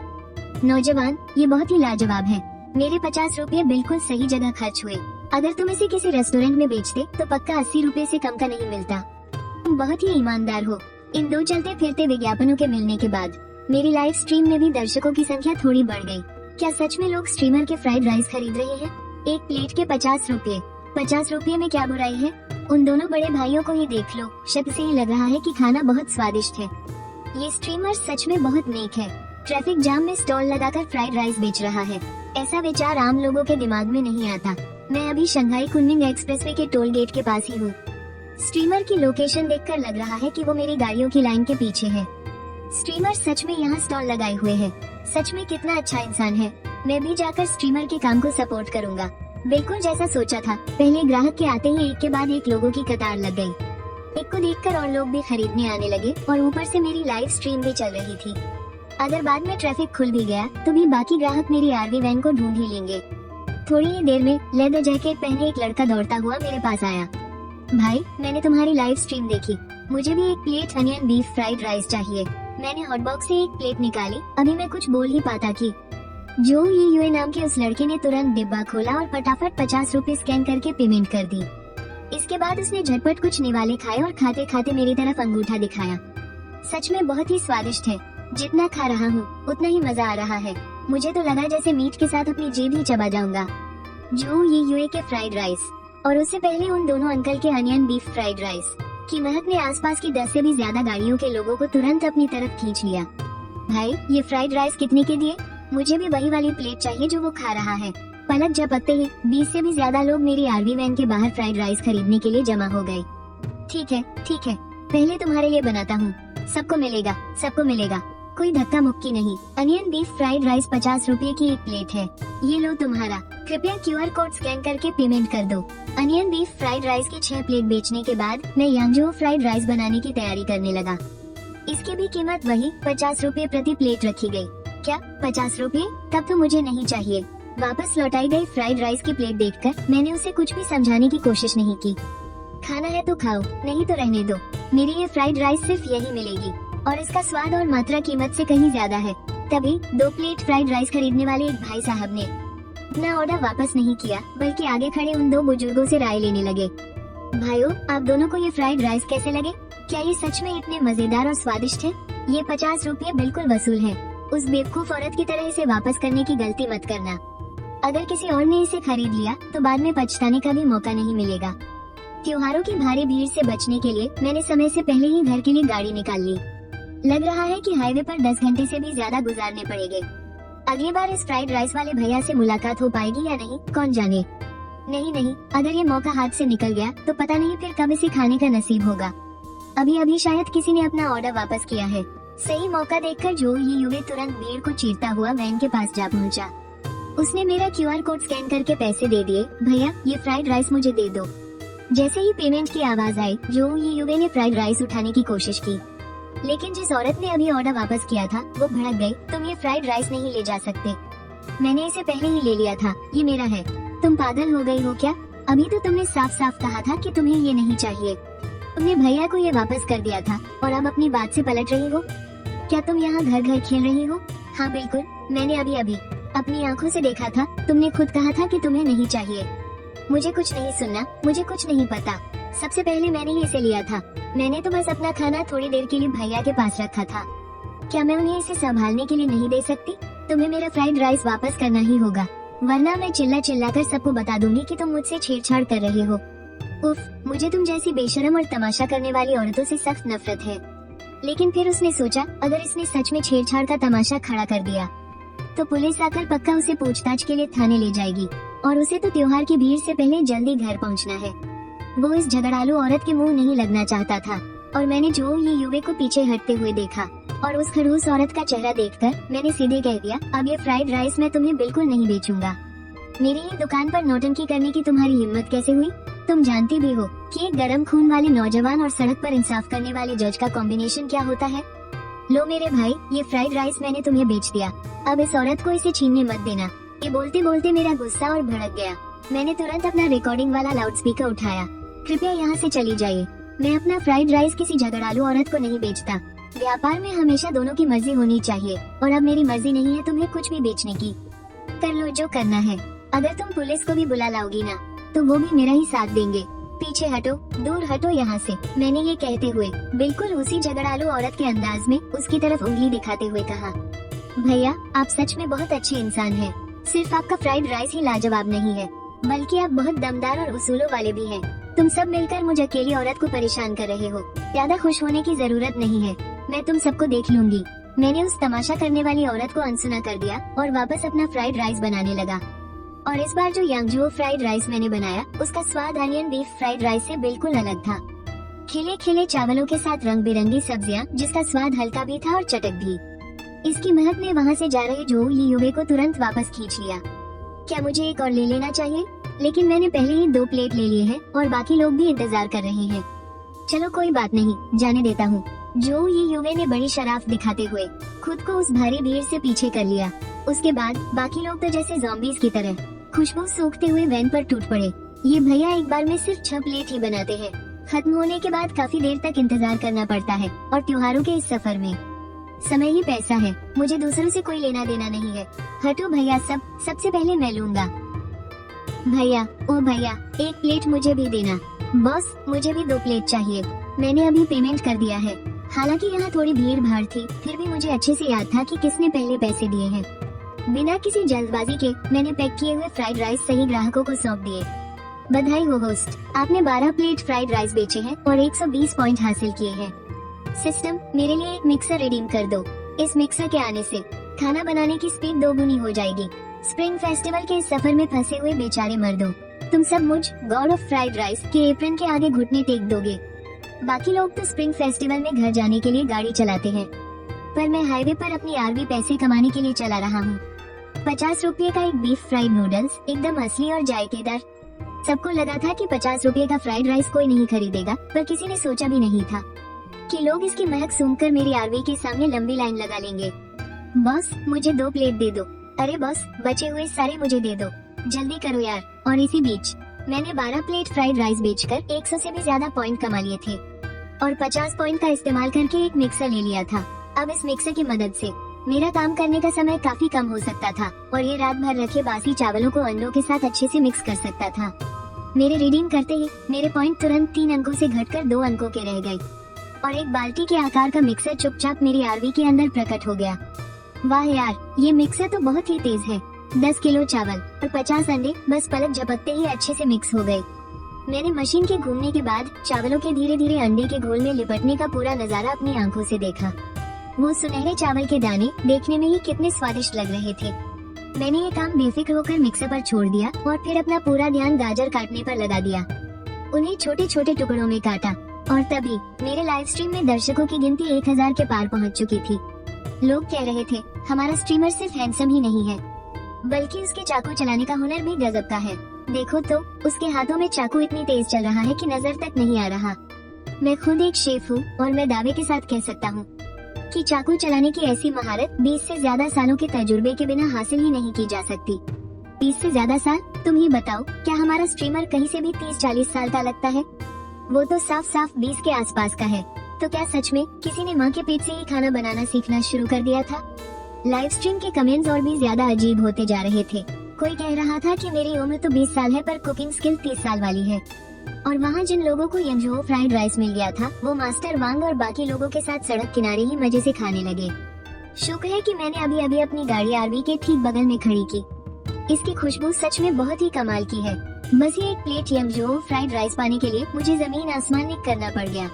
नौजवान, ये बहुत ही लाजवाब है। मेरे 50 रुपए बिल्कुल सही जगह खर्च हुए। अगर तुम इसे किसी रेस्टोरेंट में बेचते तो पक्का 80 रुपए से कम का नहीं मिलता। तुम बहुत ही ईमानदार हो। इन 2 चलते फिरते विज्ञापनों के मिलने के बाद मेरी लाइव स्ट्रीम में भी दर्शकों की संख्या थोड़ी बढ़ गई। क्या सच में लोग स्ट्रीमर के फ्राइड राइस खरीद रहे हैं? एक प्लेट के 50 रुपए। 50 रुपए में क्या बुराई है? उन दोनों बड़े भाइयों को ही देख लो, शक्ल से ही लग रहा है कि खाना बहुत स्वादिष्ट है। ये स्ट्रीमर सच में बहुत नेक है। ट्रैफिक जाम में स्टॉल लगाकर फ्राइड राइस बेच रहा है। ऐसा विचार आम लोगों के दिमाग में नहीं आता। मैं अभी शंघाई कुनमिंग एक्सप्रेसवे के टोल गेट के पास ही हूँ। स्ट्रीमर की लोकेशन देखकर लग रहा है कि वो मेरी गाड़ियों की लाइन के पीछे है। स्ट्रीमर सच में यहाँ स्टॉल लगाए हुए है। सच में कितना अच्छा इंसान है। मैं भी जाकर स्ट्रीमर के काम को सपोर्ट करूँगा। बिल्कुल जैसा सोचा था। पहले ग्राहक के आते ही एक के बाद एक लोगों की कतार लग गई। एक को देखकर और लोग भी खरीदने आने लगे और ऊपर से मेरी लाइव स्ट्रीम भी चल रही थी। अगर बाद में ट्रैफिक खुल भी गया तो भी बाकी ग्राहक मेरी आरवी वैन को ढूंढ ही लेंगे। थोड़ी ही देर में लेदर जैकेट पहने एक लड़का दौड़ता हुआ मेरे पास आया। भाई, मैंने तुम्हारी लाइव स्ट्रीम देखी। मुझे भी एक plate onion beef fried rice चाहिए। मैंने हॉटबॉक्स से एक प्लेट निकाली। अभी मैं कुछ बोल ही पाता कि जो ये यूए नाम के उस लड़के ने तुरंत डिब्बा खोला और फटाफट 50 रुपए स्कैन करके पेमेंट कर दी। इसके बाद उसने झटपट कुछ निवाले खाए और खाते खाते मेरी तरफ अंगूठा दिखाया। सच में बहुत ही स्वादिष्ट है। जितना खा रहा हूँ उतना ही मजा आ रहा है। मुझे तो लगा जैसे मीट के साथ अपनी जेब ही चबा जाऊंगा। जो ये यूए के फ्राइड राइस और उससे पहले उन दोनों अंकल के अनियन बीफ फ्राइड राइस की महक ने आसपास की 10 से भी ज्यादा गाड़ियों के लोगों को तुरंत अपनी तरफ खींच लिया। भाई, ये फ्राइड राइस कितने के दिए? मुझे भी वही वाली प्लेट चाहिए जो वो खा रहा है। पलक झपकते ही 20 से भी ज्यादा लोग मेरी आरवी वैन के बाहर फ्राइड राइस खरीदने के लिए जमा हो गए। ठीक है, पहले तुम्हारे लिए बनाता हूँ। सबको मिलेगा, सबको मिलेगा। कोई धक्का मुक्की नहीं। अनियन बीफ फ्राइड राइस 50 रुपए की एक प्लेट है। ये लो तुम्हारा। कृपया QR कोड स्कैन करके पेमेंट कर दो। अनियन बीफ फ्राइड राइस की 6 प्लेट बेचने के बाद मैं यांगजो फ्राइड राइस बनाने की तैयारी करने लगा। इसकी भी कीमत वही 50 रुपए प्रति प्लेट रखी गई। क्या 50 रुपए? तब तो मुझे नहीं चाहिए। वापस लौटाई गई फ्राइड राइस की प्लेट देखकर मैंने उसे कुछ भी समझाने की कोशिश नहीं की। खाना है तो खाओ, नहीं तो रहने दो। मेरी ये फ्राइड राइस सिर्फ यही मिलेगी और इसका स्वाद और मात्रा कीमत से कहीं ज्यादा है। तभी 2 प्लेट फ्राइड राइस खरीदने वाले एक भाई साहब ने अपना ऑर्डर वापस नहीं किया, बल्कि आगे खड़े उन 2 बुजुर्गों से राय लेने लगे। भाइयों, आप दोनों को ये फ्राइड राइस कैसे लगे? क्या ये सच में इतने मजेदार और स्वादिष्ट है? ये 50 रुपए बिल्कुल वसूल है। उस बेवकूफ औरत की तरह इसे वापस करने की गलती मत करना। अगर किसी और ने इसे खरीद लिया तो बाद में पछताने का भी मौका नहीं मिलेगा। त्योहारों की भारी भीड़ से बचने के लिए मैंने समय से पहले ही घर के लिए गाड़ी निकाल ली। लग रहा है कि हाईवे पर 10 घंटे से भी ज्यादा गुजारने पड़ेंगे। अगली बार इस फ्राइड राइस वाले भैया से मुलाकात हो पाएगी या नहीं, कौन जाने। नहीं, अगर ये मौका हाथ से निकल गया तो पता नहीं फिर कब इसे खाने का नसीब होगा। अभी शायद किसी ने अपना ऑर्डर वापस किया है। सही मौका देखकर जो ये युवे तुरंत भीड़ को चीरता हुआ वैन के पास जा पहुंचा। उसने मेरा QR कोड स्कैन करके पैसे दे दिए। भैया, ये फ्राइड राइस मुझे दे दो। जैसे ही पेमेंट की आवाज आई, जो ये युवे ने फ्राइड राइस उठाने की कोशिश की, लेकिन जिस औरत ने अभी ऑर्डर वापस किया था वो भड़क गई। तुम ये फ्राइड राइस नहीं ले जा सकते, मैंने इसे पहले ही ले लिया था, ये मेरा है। तुम पागल हो गई हो क्या? अभी तो तुमने साफ साफ कहा था कि तुम्हें ये नहीं चाहिए। तुमने भैया को ये वापस कर दिया था और अब अपनी बात से पलट रही हो। क्या तुम यहाँ घर घर खेल रही हो? हाँ बिल्कुल, मैंने अभी अपनी आंखों से देखा था। तुमने खुद कहा था कि तुम्हें नहीं चाहिए। मुझे कुछ नहीं सुनना, मुझे कुछ नहीं पता। सबसे पहले मैंने ही इसे लिया था। मैंने तो बस अपना खाना थोड़ी देर के लिए भैया के पास रखा था। क्या मैं उन्हें इसे संभालने के लिए नहीं दे सकती? तुम्हें मेरा फ्राइड राइस वापस करना ही होगा, वरना मैं चिल्ला कर सबको बता दूंगी कि तुम मुझसे छेड़छाड़ कर रहे हो। उफ, मुझे तुम जैसी बेशरम और तमाशा करने वाली औरतों से सख्त नफरत है। लेकिन फिर उसने सोचा, अगर इसने सच में छेड़छाड़ का तमाशा खड़ा कर दिया तो पुलिस आकर पक्का उसे पूछताछ के लिए थाने ले जाएगी, और उसे तो त्योहार की भीड़ से पहले जल्दी घर पहुंचना है। वो इस झगड़ालू औरत के मुंह नहीं लगना चाहता था, और मैंने जो ये युवे को पीछे हटते हुए देखा और उस खड़ूस औरत का चेहरा देखकर मैंने सीधे कह दिया, अब ये फ्राइड राइस मैं तुम्हें बिल्कुल नहीं बेचूंगा। मेरी ही दुकान पर नौटंकी करने की तुम्हारी हिम्मत कैसे हुई? तुम जानती भी हो कि एक गरम खून वाले नौजवान और सड़क पर इंसाफ करने वाले जज का कॉम्बिनेशन क्या होता है। लो मेरे भाई, ये फ्राइड राइस मैंने तुम्हें बेच दिया, अब इस औरत को इसे छीनने मत देना। ये बोलते बोलते मेरा गुस्सा और भड़क गया। मैंने तुरंत अपना रिकॉर्डिंग वाला लाउडस्पीकर उठाया। कृपया यहाँ से चली जाइए, मैं अपना फ्राइड राइस किसी झगड़ालू औरत को नहीं बेचता। व्यापार में हमेशा दोनों की मर्जी होनी चाहिए, और अब मेरी मर्जी नहीं है तुम्हें कुछ भी बेचने की। कर लो जो करना है। अगर तुम पुलिस को भी बुला लाओगी ना, तो वो भी मेरा ही साथ देंगे। पीछे हटो, दूर हटो यहाँ से, मैंने ये कहते हुए बिल्कुल उसी झगड़ालू औरत के अंदाज में उसकी तरफ उंगली दिखाते हुए कहा, भैया आप सच में बहुत अच्छे इंसान हैं। सिर्फ आपका फ्राइड राइस ही लाजवाब नहीं है, बल्कि आप बहुत दमदार और उसूलों वाले भी हैं। तुम सब मिलकर मुझ अकेली औरत को परेशान कर रहे हो। ज्यादा खुश होने की जरूरत नहीं है, मैं तुम सबको देख लूंगी। मैंने उस तमाशा करने वाली औरत को अनसुना कर दिया और वापस अपना फ्राइड राइस बनाने लगा। और इस बार जो यांगजो फ्राइड राइस मैंने बनाया, उसका स्वाद अनियन बीफ फ्राइड राइस से बिल्कुल अलग था। खिले खिले चावलों के साथ रंग बिरंगी सब्जियां, जिसका स्वाद हल्का भी था और चटक भी। इसकी महक ने वहाँ से जा रहे जो ये युवे को तुरंत वापस खींच लिया। क्या मुझे एक और ले लेना चाहिए? लेकिन मैंने पहले ही 2 प्लेट ले लिए हैं और बाकी लोग भी इंतजार कर रहे हैं। चलो कोई बात नहीं, जाने देता हूँ। जो ये युवे ने बड़ी शराफत दिखाते हुए खुद को उस भारी भीड़ से पीछे कर लिया। उसके बाद बाकी लोग तो जैसे ज़ॉम्बीज़ की तरह खुशबू सूखते हुए वैन पर टूट पड़े। ये भैया एक बार में सिर्फ 6 प्लेट ही बनाते हैं। खत्म होने के बाद काफी देर तक इंतजार करना पड़ता है, और त्योहारों के इस सफर में समय ही पैसा है। मुझे दूसरों से कोई लेना देना नहीं है। हटो भैया, सबसे पहले मैं लूंगा। भैया, ओ भैया, 1 प्लेट मुझे भी देना। बॉस, मुझे भी 2 प्लेट चाहिए। मैंने अभी पेमेंट कर दिया है। हालांकि यहाँ थोड़ी भीड़ भाड़ थी, फिर भी मुझे अच्छे से याद था कि किसने पहले पैसे दिए हैं। बिना किसी जल्दबाजी के मैंने पैक किए हुए फ्राइड राइस सही ग्राहकों को सौंप दिए। बधाई हो होस्ट, आपने 12 प्लेट फ्राइड राइस बेचे हैं और 120 पॉइंट हासिल किए हैं। सिस्टम, मेरे लिए एक मिक्सर रिडीम कर दो। इस मिक्सर के आने से खाना बनाने की स्पीड 2 गुनी हो जाएगी। स्प्रिंग फेस्टिवल के इस सफर में फंसे हुए बेचारे मर्दों, तुम सब मुझ गॉड ऑफ फ्राइड राइस के एप्रन के आगे घुटने टेक दोगे। बाकी लोग तो स्प्रिंग फेस्टिवल में घर जाने के लिए गाड़ी चलाते हैं, पर मैं हाईवे पर अपनी आरवी पैसे कमाने के लिए चला रहा हूँ। 50 रुपये का एक बीफ फ्राइड नूडल्स, एकदम असली और जायकेदार। सबको लगा था कि 50 रुपये का फ्राइड राइस कोई नहीं खरीदेगा, पर किसी ने सोचा भी नहीं था कि लोग इसकी महक सूंघकर मेरी आरवी के सामने लंबी लाइन लगा लेंगे। बॉस, मुझे 2 प्लेट दे दो। अरे बॉस, बचे हुए सारे मुझे दे दो, जल्दी करो यार। और इसी बीच मैंने 12 प्लेट फ्राइड राइस बेचकर 100 से भी ज्यादा पॉइंट कमा लिए थे, और 50 पॉइंट का इस्तेमाल करके एक मिक्सर ले लिया था। अब इस मिक्सर की मदद से मेरा काम करने का समय काफी कम हो सकता था, और ये रात भर रखे बासी चावलों को अंडों के साथ अच्छे से मिक्स कर सकता था। मेरे रीडिंग करते ही मेरे पॉइंट तुरंत 3 अंकों से घटकर 2 अंकों के रह गए, और एक बाल्टी के आकार का मिक्सर चुपचाप मेरी आरवी के अंदर प्रकट हो गया। वाह यार, ये मिक्सर तो बहुत ही तेज है। 10 किलो चावल और 50 अंडे बस पलक झपकते ही अच्छे से मिक्स हो गए। मैंने मशीन के घूमने के बाद चावलों के धीरे धीरे अंडे के घोल में लिपटने का पूरा नजारा अपनी आंखों से देखा। वो सुनहरे चावल के दाने देखने में ही कितने स्वादिष्ट लग रहे थे। मैंने ये काम बेफिक्र होकर मिक्सर पर छोड़ दिया और फिर अपना पूरा ध्यान गाजर काटने पर लगा दिया। उन्हें छोटे छोटे टुकड़ों में काटा और तभी मेरे लाइव स्ट्रीम में दर्शकों की गिनती 1000 के पार पहुंच चुकी थी। लोग कह रहे थे हमारा स्ट्रीमर सिर्फ हैंडसम ही नहीं है बल्कि उसके चाकू चलाने का हुनर भी गजब का है। देखो तो उसके हाथों में चाकू इतनी तेज चल रहा है कि नजर तक नहीं आ रहा। मैं खुद एक शेफ हूँ और मैं दावे के साथ कह सकता हूँ कि चाकू चलाने की ऐसी महारत 20 से ज्यादा सालों के तजुर्बे के बिना हासिल ही नहीं की जा सकती। 20 से ज्यादा साल? तुम ही बताओ, क्या हमारा स्ट्रीमर कहीं से भी 30-40 साल का लगता है? वो तो साफ साफ 20 के आसपास का है। तो क्या सच में किसी ने माँ के पेट से ही खाना बनाना सीखना शुरू कर दिया था? लाइव स्ट्रीम के कमेंट्स और भी ज्यादा अजीब होते जा रहे थे। कोई कह रहा था कि मेरी उम्र तो 20 साल है पर कुकिंग स्किल 30 साल वाली है। और वहाँ जिन लोगों को यंजो फ्राइड राइस मिल गया था वो मास्टर वांग और बाकी लोगों के साथ सड़क किनारे ही मजे से खाने लगे। शुक्र है कि मैंने अभी अभी अपनी गाड़ी आरवी के ठीक बगल में खड़ी की। इसकी खुशबू सच में बहुत ही कमाल की है। बस ये एक प्लेट यंजो फ्राइड राइस पाने के लिए मुझे जमीन आसमान एक करना पड़ गया।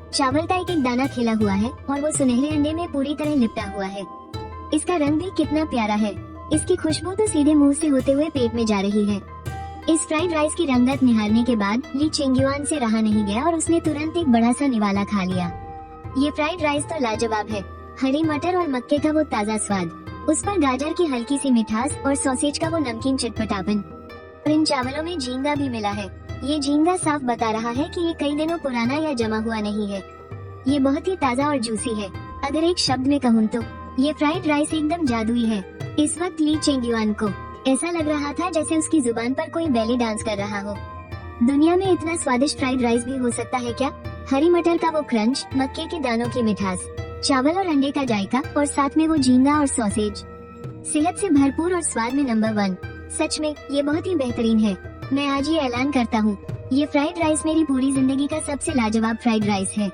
चावल का एक दाना खिला हुआ है और वो सुनहरे अंडे में पूरी तरह लिपटा हुआ है। इसका रंग भी कितना प्यारा है। इसकी खुशबू तो सीधे मुंह से होते हुए पेट में जा रही है। इस फ्राइड राइस की रंगत निहारने के बाद ली चेंगयुआन से रहा नहीं गया और उसने तुरंत एक बड़ा सा निवाला खा लिया। ये फ्राइड राइस तो लाजवाब है। हरी मटर और मक्के का वो ताज़ा स्वाद, उस पर गाजर की हल्की सी मिठास और सॉसेज का वो नमकीन चटपटापन। और इन चावलों में झींगा भी मिला है। ये झींगा साफ बता रहा है कि ये कई दिनों पुराना या जमा हुआ नहीं है। ये बहुत ही ताज़ा और जूसी है। अगर एक शब्द में कहूँ तो ये फ्राइड राइस एकदम जादुई है। इस वक्त ली चेंगयुआन को ऐसा लग रहा था जैसे उसकी जुबान पर कोई बैली डांस कर रहा हो। दुनिया में इतना स्वादिष्ट फ्राइड राइस भी हो सकता है क्या? हरी मटर का वो क्रंच, मक्के के दानों की मिठास, चावल और अंडे का जायका और साथ में वो झींगा और सॉसेज। सेहत से भरपूर और स्वाद में नंबर 1। सच में ये बहुत ही बेहतरीन है। मैं आज ये ऐलान करता हूँ, ये फ्राइड राइस मेरी पूरी जिंदगी का सबसे लाजवाब फ्राइड राइस है।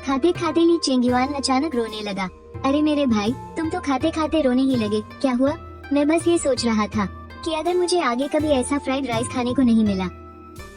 खाते खाते ली चेंगयुआन अचानक रोने लगा। अरे मेरे भाई, तुम तो खाते खाते रोने ही लगे, क्या हुआ? मैं बस ये सोच रहा था कि अगर मुझे आगे कभी ऐसा फ्राइड राइस खाने को नहीं मिला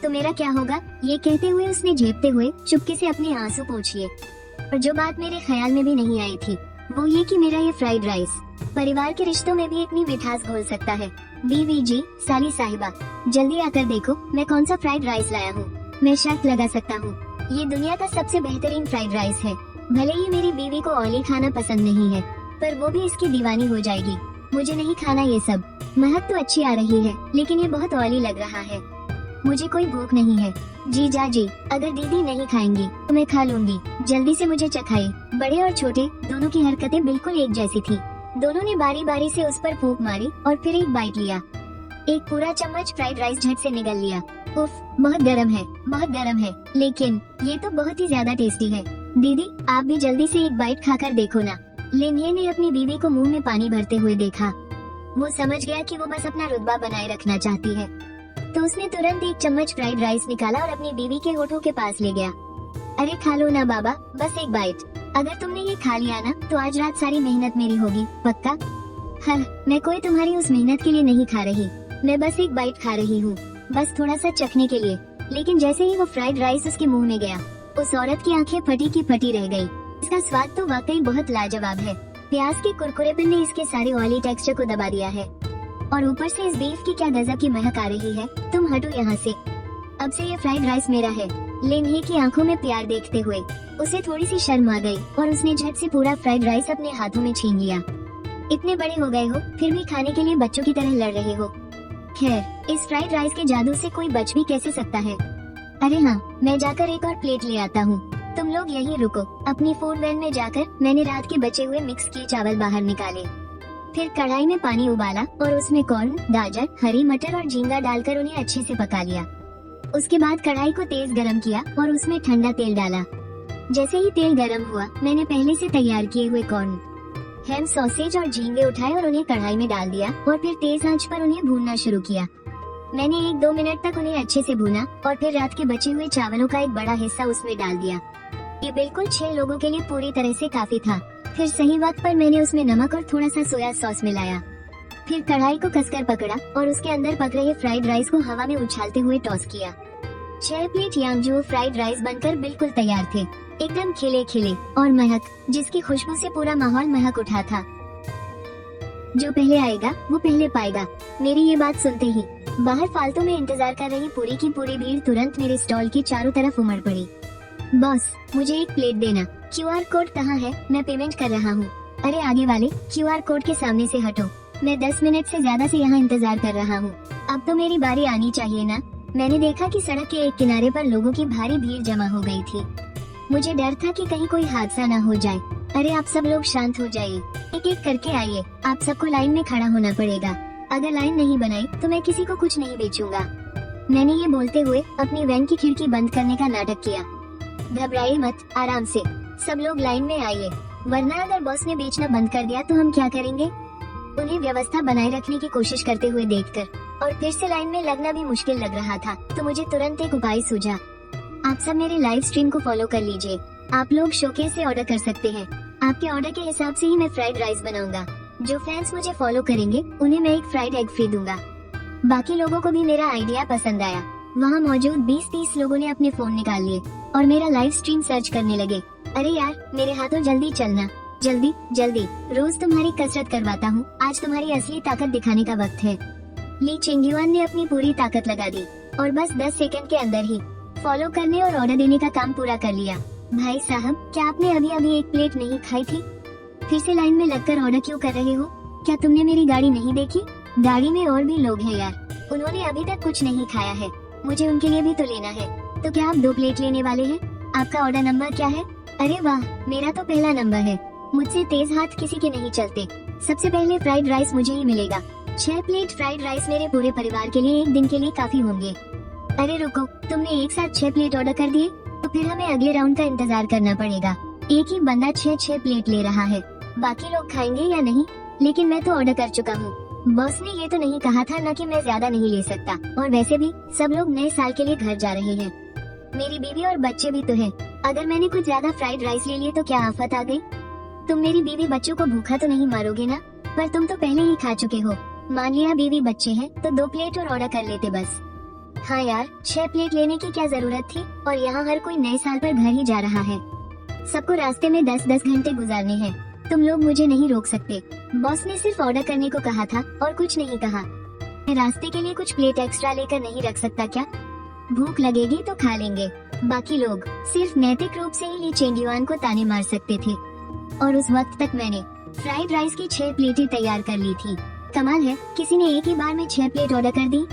तो मेरा क्या होगा। ये कहते हुए उसने झेपते हुए चुपके से अपने आंसू पोंछ लिए। और जो बात मेरे ख्याल में भी नहीं आई थी वो ये कि मेरा ये फ्राइड राइस परिवार के रिश्तों में भी इतनी मिठास घोल सकता है। बीवीजी, साली साहिबा, जल्दी आकर देखो मैं कौन सा फ्राइड राइस लाया हूँ। मैं शर्त लगा सकता हूँ ये दुनिया का सबसे बेहतरीन फ्राइड राइस है। भले ही मेरी बीवी को ऑयली खाना पसंद नहीं है पर वो भी इसकी दीवानी हो जाएगी। मुझे नहीं खाना ये सब। महक तो अच्छी आ रही है लेकिन ये बहुत ऑयली लग रहा है। मुझे कोई भूख नहीं है। जीजा जी, अगर दीदी नहीं खाएंगी तो मैं खा लूंगी। जल्दी से मुझे चखाइए। बड़े और छोटे दोनों की हरकतें बिल्कुल एक जैसी थी। दोनों ने बारी बारी से उस पर फूंक मारी और फिर एक बाइट लिया। एक पूरा चम्मच फ्राइड राइस झट से निगल लिया। उफ, बहुत गर्म है, बहुत गर्म है, लेकिन ये तो बहुत ही ज्यादा टेस्टी है। दीदी, आप भी जल्दी से एक बाइट खाकर देखो ना। लिनहे ने अपनी बीवी को मुंह में पानी भरते हुए देखा। वो समझ गया कि वो बस अपना रुतबा बनाए रखना चाहती है, तो उसने तुरंत एक चम्मच फ्राइड राइस निकाला और अपनी बीवी के होठों के पास ले गया। अरे खा लो ना बाबा, बस एक बाइट। अगर तुमने ये खा लिया ना तो आज रात सारी मेहनत मेरी होगी, पक्का? हाँ, मैं कोई तुम्हारी उस मेहनत के लिए नहीं खा रही। मैं बस एक बाइट खा रही हूँ, बस थोड़ा सा चखने के लिए। लेकिन जैसे ही वो फ्राइड राइस उसके मुंह में गया उस औरत की आंखें फटी की फटी रह गई। इसका स्वाद तो वाकई बहुत लाजवाब है। प्याज के कुरकुरेपन ने इसके सारे ऑयली टेक्सचर को दबा दिया है और ऊपर से इस बीफ की क्या गजब की महक आ रही है। तुम हटो यहाँ से, अब से ये फ्राइड राइस मेरा है। लिनहे की आंखों में प्यार देखते हुए उसे थोड़ी सी शर्म आ गई और उसने झट से पूरा फ्राइड राइस अपने हाथों में छीन लिया। इतने बड़े हो गए हो फिर भी खाने के लिए बच्चों की तरह लड़ रहे हो। खैर, इस फ्राइड राइस के जादू से कोई बच भी कैसे सकता है। अरे हाँ, मैं जाकर एक और प्लेट ले आता हूँ। तुम लोग यहीं रुको। अपनी फूड वैन में जाकर मैंने रात के बचे हुए मिक्स किए चावल बाहर निकाले। फिर कढ़ाई में पानी उबाला और उसमें कॉर्न, गाजर, हरी मटर और झींगा डालकर उन्हें अच्छे से पका लिया। उसके बाद कढ़ाई को तेज गरम किया और उसमें ठंडा तेल डाला। जैसे ही तेल गरम हुआ मैंने पहले से तैयार किए हुए कॉर्न, हैम, सॉसेज और झींगे उठाए और उन्हें कढ़ाई में डाल दिया और फिर तेज आंच पर उन्हें भूनना शुरू किया। मैंने 1-2 मिनट तक उन्हें अच्छे से भूना और फिर रात के बचे हुए चावलों का एक बड़ा हिस्सा उसमें डाल दिया। ये बिल्कुल 6 लोगों के लिए पूरी तरह से काफी था। फिर सही वक्त पर मैंने उसमें नमक और थोड़ा सा सोया सॉस मिलाया। फिर कढ़ाई को कसकर पकड़ा और उसके अंदर पक रहे फ्राइड राइस को हवा में उछालते हुए टॉस किया। 6 प्लेट यांगजो फ्राइड राइस बनकर बिल्कुल तैयार थे, एकदम खिले खिले और महक जिसकी खुशबू से पूरा माहौल महक उठा था। जो पहले आएगा वो पहले पाएगा। मेरी ये बात सुनते ही बाहर फालतू में इंतजार कर रही पूरी की पूरी भीड़ तुरंत मेरे स्टॉल के चारों तरफ उमड़ पड़ी। बॉस, मुझे एक प्लेट देना। QR कोड कहाँ है? मैं पेमेंट कर रहा हूँ। अरे आगे वाले, QR कोड के सामने से हटो। मैं 10 मिनट से ज्यादा से यहाँ इंतजार कर रहा हूँ। अब तो मेरी बारी आनी चाहिए ना। मैंने देखा कि सड़क के एक किनारे पर लोगों की भारी भीड़ जमा हो गई थी। मुझे डर था कि कहीं कोई हादसा न हो जाए। अरे आप सब लोग शांत हो जाइए, एक एक करके आइए। आप सबको लाइन में खड़ा होना पड़ेगा। अगर लाइन नहीं बनाई तो मैं किसी को कुछ नहीं बेचूंगा। मैंने ये बोलते हुए अपनी वैन की खिड़की बंद करने का नाटक किया। घबराइए मत, आराम से सब लोग लाइन में आइए, वरना अगर बॉस ने बेचना बंद कर दिया तो हम क्या करेंगे? उन्हें व्यवस्था बनाए रखने की कोशिश करते हुए देखकर और फिर से लाइन में लगना भी मुश्किल लग रहा था, तो मुझे तुरंत एक उपाय सूझा। आप सब मेरे लाइव स्ट्रीम को फॉलो कर लीजिए। आप लोग शोकेस से ऑर्डर कर सकते हैं। आपके ऑर्डर के हिसाब से ही मैं फ्राइड राइस बनाऊंगा। जो फैंस मुझे फॉलो करेंगे उन्हें मैं एक फ्राइड एग फ्री दूंगा। बाकी लोगों को भी मेरा आइडिया पसंद आया। वहाँ मौजूद 20-30 लोगों ने अपने फोन निकाल लिए और मेरा लाइव स्ट्रीम सर्च करने लगे। अरे यार मेरे हाथों, जल्दी चलना, जल्दी जल्दी। रोज तुम्हारी कसरत करवाता हूँ, आज तुम्हारी असली ताकत दिखाने का वक्त है। ली चिंगयुआन ने अपनी पूरी ताकत लगा दी और बस 10 सेकंड के अंदर ही फॉलो करने और ऑर्डर देने का काम पूरा कर लिया। भाई साहब, क्या आपने अभी अभी एक प्लेट नहीं खाई थी? फिर से लाइन में लगकर ऑर्डर क्यों कर रहे हो? क्या तुमने मेरी गाड़ी नहीं देखी? गाड़ी में और भी लोग हैं यार, उन्होंने अभी तक कुछ नहीं खाया है। मुझे उनके लिए भी तो लेना है। तो क्या आप 2 प्लेट लेने वाले हैं? आपका ऑर्डर नंबर क्या है? अरे वाह, मेरा तो पहला नंबर है। मुझसे तेज हाथ किसी के नहीं चलते। सबसे पहले फ्राइड राइस मुझे ही मिलेगा। 6 प्लेट फ्राइड राइस मेरे पूरे परिवार के लिए एक दिन के लिए काफी होंगे। अरे रुको, तुमने एक साथ 6 प्लेट ऑर्डर कर दिए? तो फिर हमें अगले राउंड का इंतजार करना पड़ेगा। एक ही बंदा 6 प्लेट ले रहा है, बाकी लोग खाएंगे या नहीं? लेकिन मैं तो ऑर्डर कर चुका हूँ। बॉस ने ये तो नहीं कहा था ना कि मैं ज्यादा नहीं ले सकता। और वैसे भी सब लोग नए साल के लिए घर जा रहे हैं। मेरी बीवी और बच्चे भी तो हैं। अगर मैंने कुछ ज्यादा फ्राइड राइस ले लिए तो क्या आफत आ गई? तुम मेरी बीवी बच्चों को भूखा तो नहीं मारोगे ना? पर तुम तो पहले ही खा चुके हो। मान लिया बीवी बच्चे हैं तो 2 प्लेट और ऑर्डर कर लेते बस। हाँ यार, 6 प्लेट लेने की क्या जरूरत थी? और यहाँ हर कोई नए साल पर घर ही जा रहा है। सबको रास्ते में 10-10 घंटे गुजारने हैं। तुम लोग मुझे नहीं रोक सकते। बॉस ने सिर्फ ऑर्डर करने को कहा था और कुछ नहीं कहा। मैं रास्ते के लिए कुछ प्लेट एक्स्ट्रा लेकर नहीं रख सकता क्या? भूख लगेगी तो खा लेंगे। बाकी लोग सिर्फ नैतिक रूप से ही ली चेंगयुआन को ताने मार सकते थे। और उस वक्त तक मैंने फ्राइड राइस की 6 प्लेटें तैयार कर ली थी। कमाल है, किसी ने एक ही बार में 6 प्लेट ऑर्डर कर दी।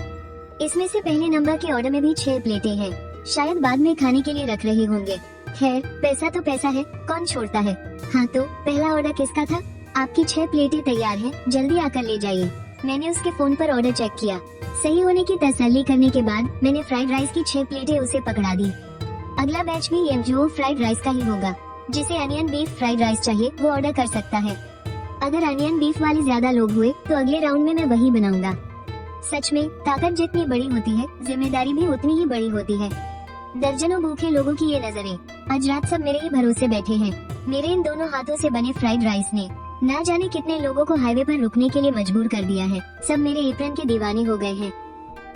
इसमें से पहले नंबर के ऑर्डर में भी 6 प्लेटें हैं। शायद बाद में खाने के लिए रख रहे होंगे। खैर, पैसा तो पैसा है, कौन छोड़ता है। हाँ तो पहला ऑर्डर किसका था? आपकी 6 प्लेटें तैयार हैं, जल्दी आकर ले जाइए। मैंने उसके फोन पर ऑर्डर चेक किया। सही होने की तसल्ली करने के बाद मैंने फ्राइड राइस की 6 प्लेटें उसे पकड़ा दी। अगला बैच भी यांगजो फ्राइड राइस का ही होगा। जिसे अनियन बीफ फ्राइड राइस चाहिए वो ऑर्डर कर सकता है। अगर अनियन बीफ वाले ज्यादा लोग हुए तो अगले राउंड में मैं वही बनाऊंगा। सच में ताकत जितनी बड़ी होती है, जिम्मेदारी भी उतनी ही बड़ी होती है। दर्जनों भूखे लोगों की ये नजरें आज रात सब मेरे ही भरोसे बैठे हैं। मेरे इन दोनों हाथों से बने फ्राइड राइस ने ना जाने कितने लोगों को हाईवे पर रुकने के लिए मजबूर कर दिया है। सब मेरे एप्रन के दीवाने हो गए हैं।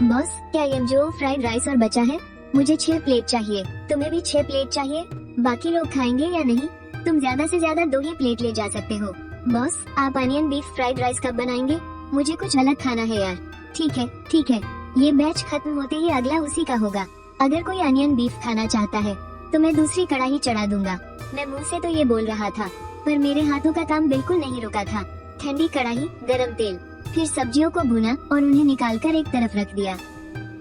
बॉस, क्या यांगजो फ्राइड राइस और बचा है? मुझे 6 प्लेट चाहिए। तुम्हें भी 6 प्लेट चाहिए? बाकी लोग खाएंगे या नहीं? तुम ज्यादा से ज्यादा 2 ही प्लेट ले जा सकते हो। बॉस, आप अनियन बीफ फ्राइड राइस कब बनाएंगे? मुझे कुछ अलग खाना है यार। ठीक है ठीक है, ये बैच खत्म होते ही अगला उसी का होगा। अगर कोई अनियन बीफ खाना चाहता है तो मैं दूसरी कढ़ाई चढ़ा दूंगा। मैं मुंह से तो ये बोल रहा था, पर मेरे हाथों का काम बिल्कुल नहीं रुका था। ठंडी कढ़ाई, गरम तेल, फिर सब्जियों को भुना और उन्हें निकालकर एक तरफ रख दिया।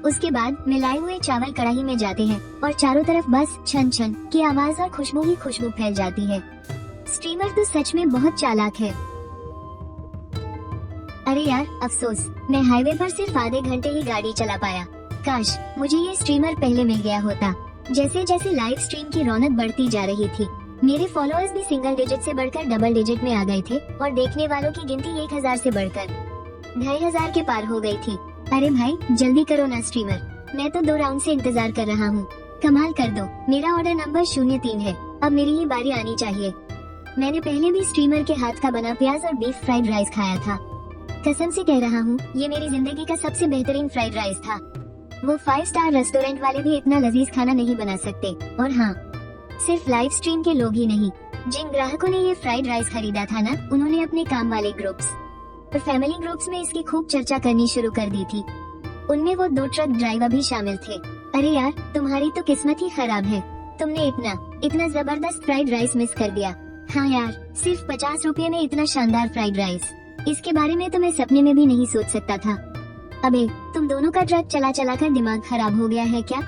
उसके बाद मिलाए हुए चावल कढ़ाई में जाते हैं और चारों तरफ बस छन छन की आवाज और खुशबू ही खुशबू फैल जाती है। स्ट्रीमर तो सच में बहुत चालाक है। अरे यार अफसोस, मैं हाईवे पर सिर्फ आधे घंटे ही गाड़ी चला पाया। काश मुझे ये स्ट्रीमर पहले मिल गया होता। जैसे जैसे लाइव स्ट्रीम की रौनक बढ़ती जा रही थी, मेरे फॉलोअर्स भी सिंगल डिजिट से बढ़कर डबल डिजिट में आ गए थे और देखने वालों की गिनती 1000 से बढ़कर 2500 के पार हो गई थी। अरे भाई जल्दी करो ना स्ट्रीमर, मैं तो 2 राउंड से इंतजार कर रहा हूँ। कमाल कर दो, मेरा ऑर्डर नंबर 03 है। अब मेरी ही बारी आनी चाहिए। मैंने पहले भी स्ट्रीमर के हाथ का बना प्याज और बीफ फ्राइड राइस खाया था। कसम से कह रहा हूँ, ये मेरी जिंदगी का सबसे बेहतरीन फ्राइड राइस था। वो 5 स्टार रेस्टोरेंट वाले भी इतना लजीज खाना नहीं बना सकते। और हाँ, सिर्फ लाइव स्ट्रीम के लोग ही नहीं, जिन ग्राहकों ने ये फ्राइड राइस खरीदा था ना, उन्होंने अपने काम वाले ग्रुप्स और फैमिली ग्रुप्स में इसकी खूब चर्चा करनी शुरू कर दी थी। उनमें वो 2 ट्रक ड्राइवर भी शामिल थे। अरे यार, तुम्हारी तो किस्मत ही खराब है, तुमने इतना जबरदस्त फ्राइड राइस मिस कर दिया। हाँ यार, सिर्फ 50 रुपए में इतना शानदार फ्राइड राइस, इसके बारे में तो मैं सपने में भी नहीं सोच सकता था। अबे, तुम दोनों का ट्रक चला चला कर दिमाग खराब हो गया है क्या?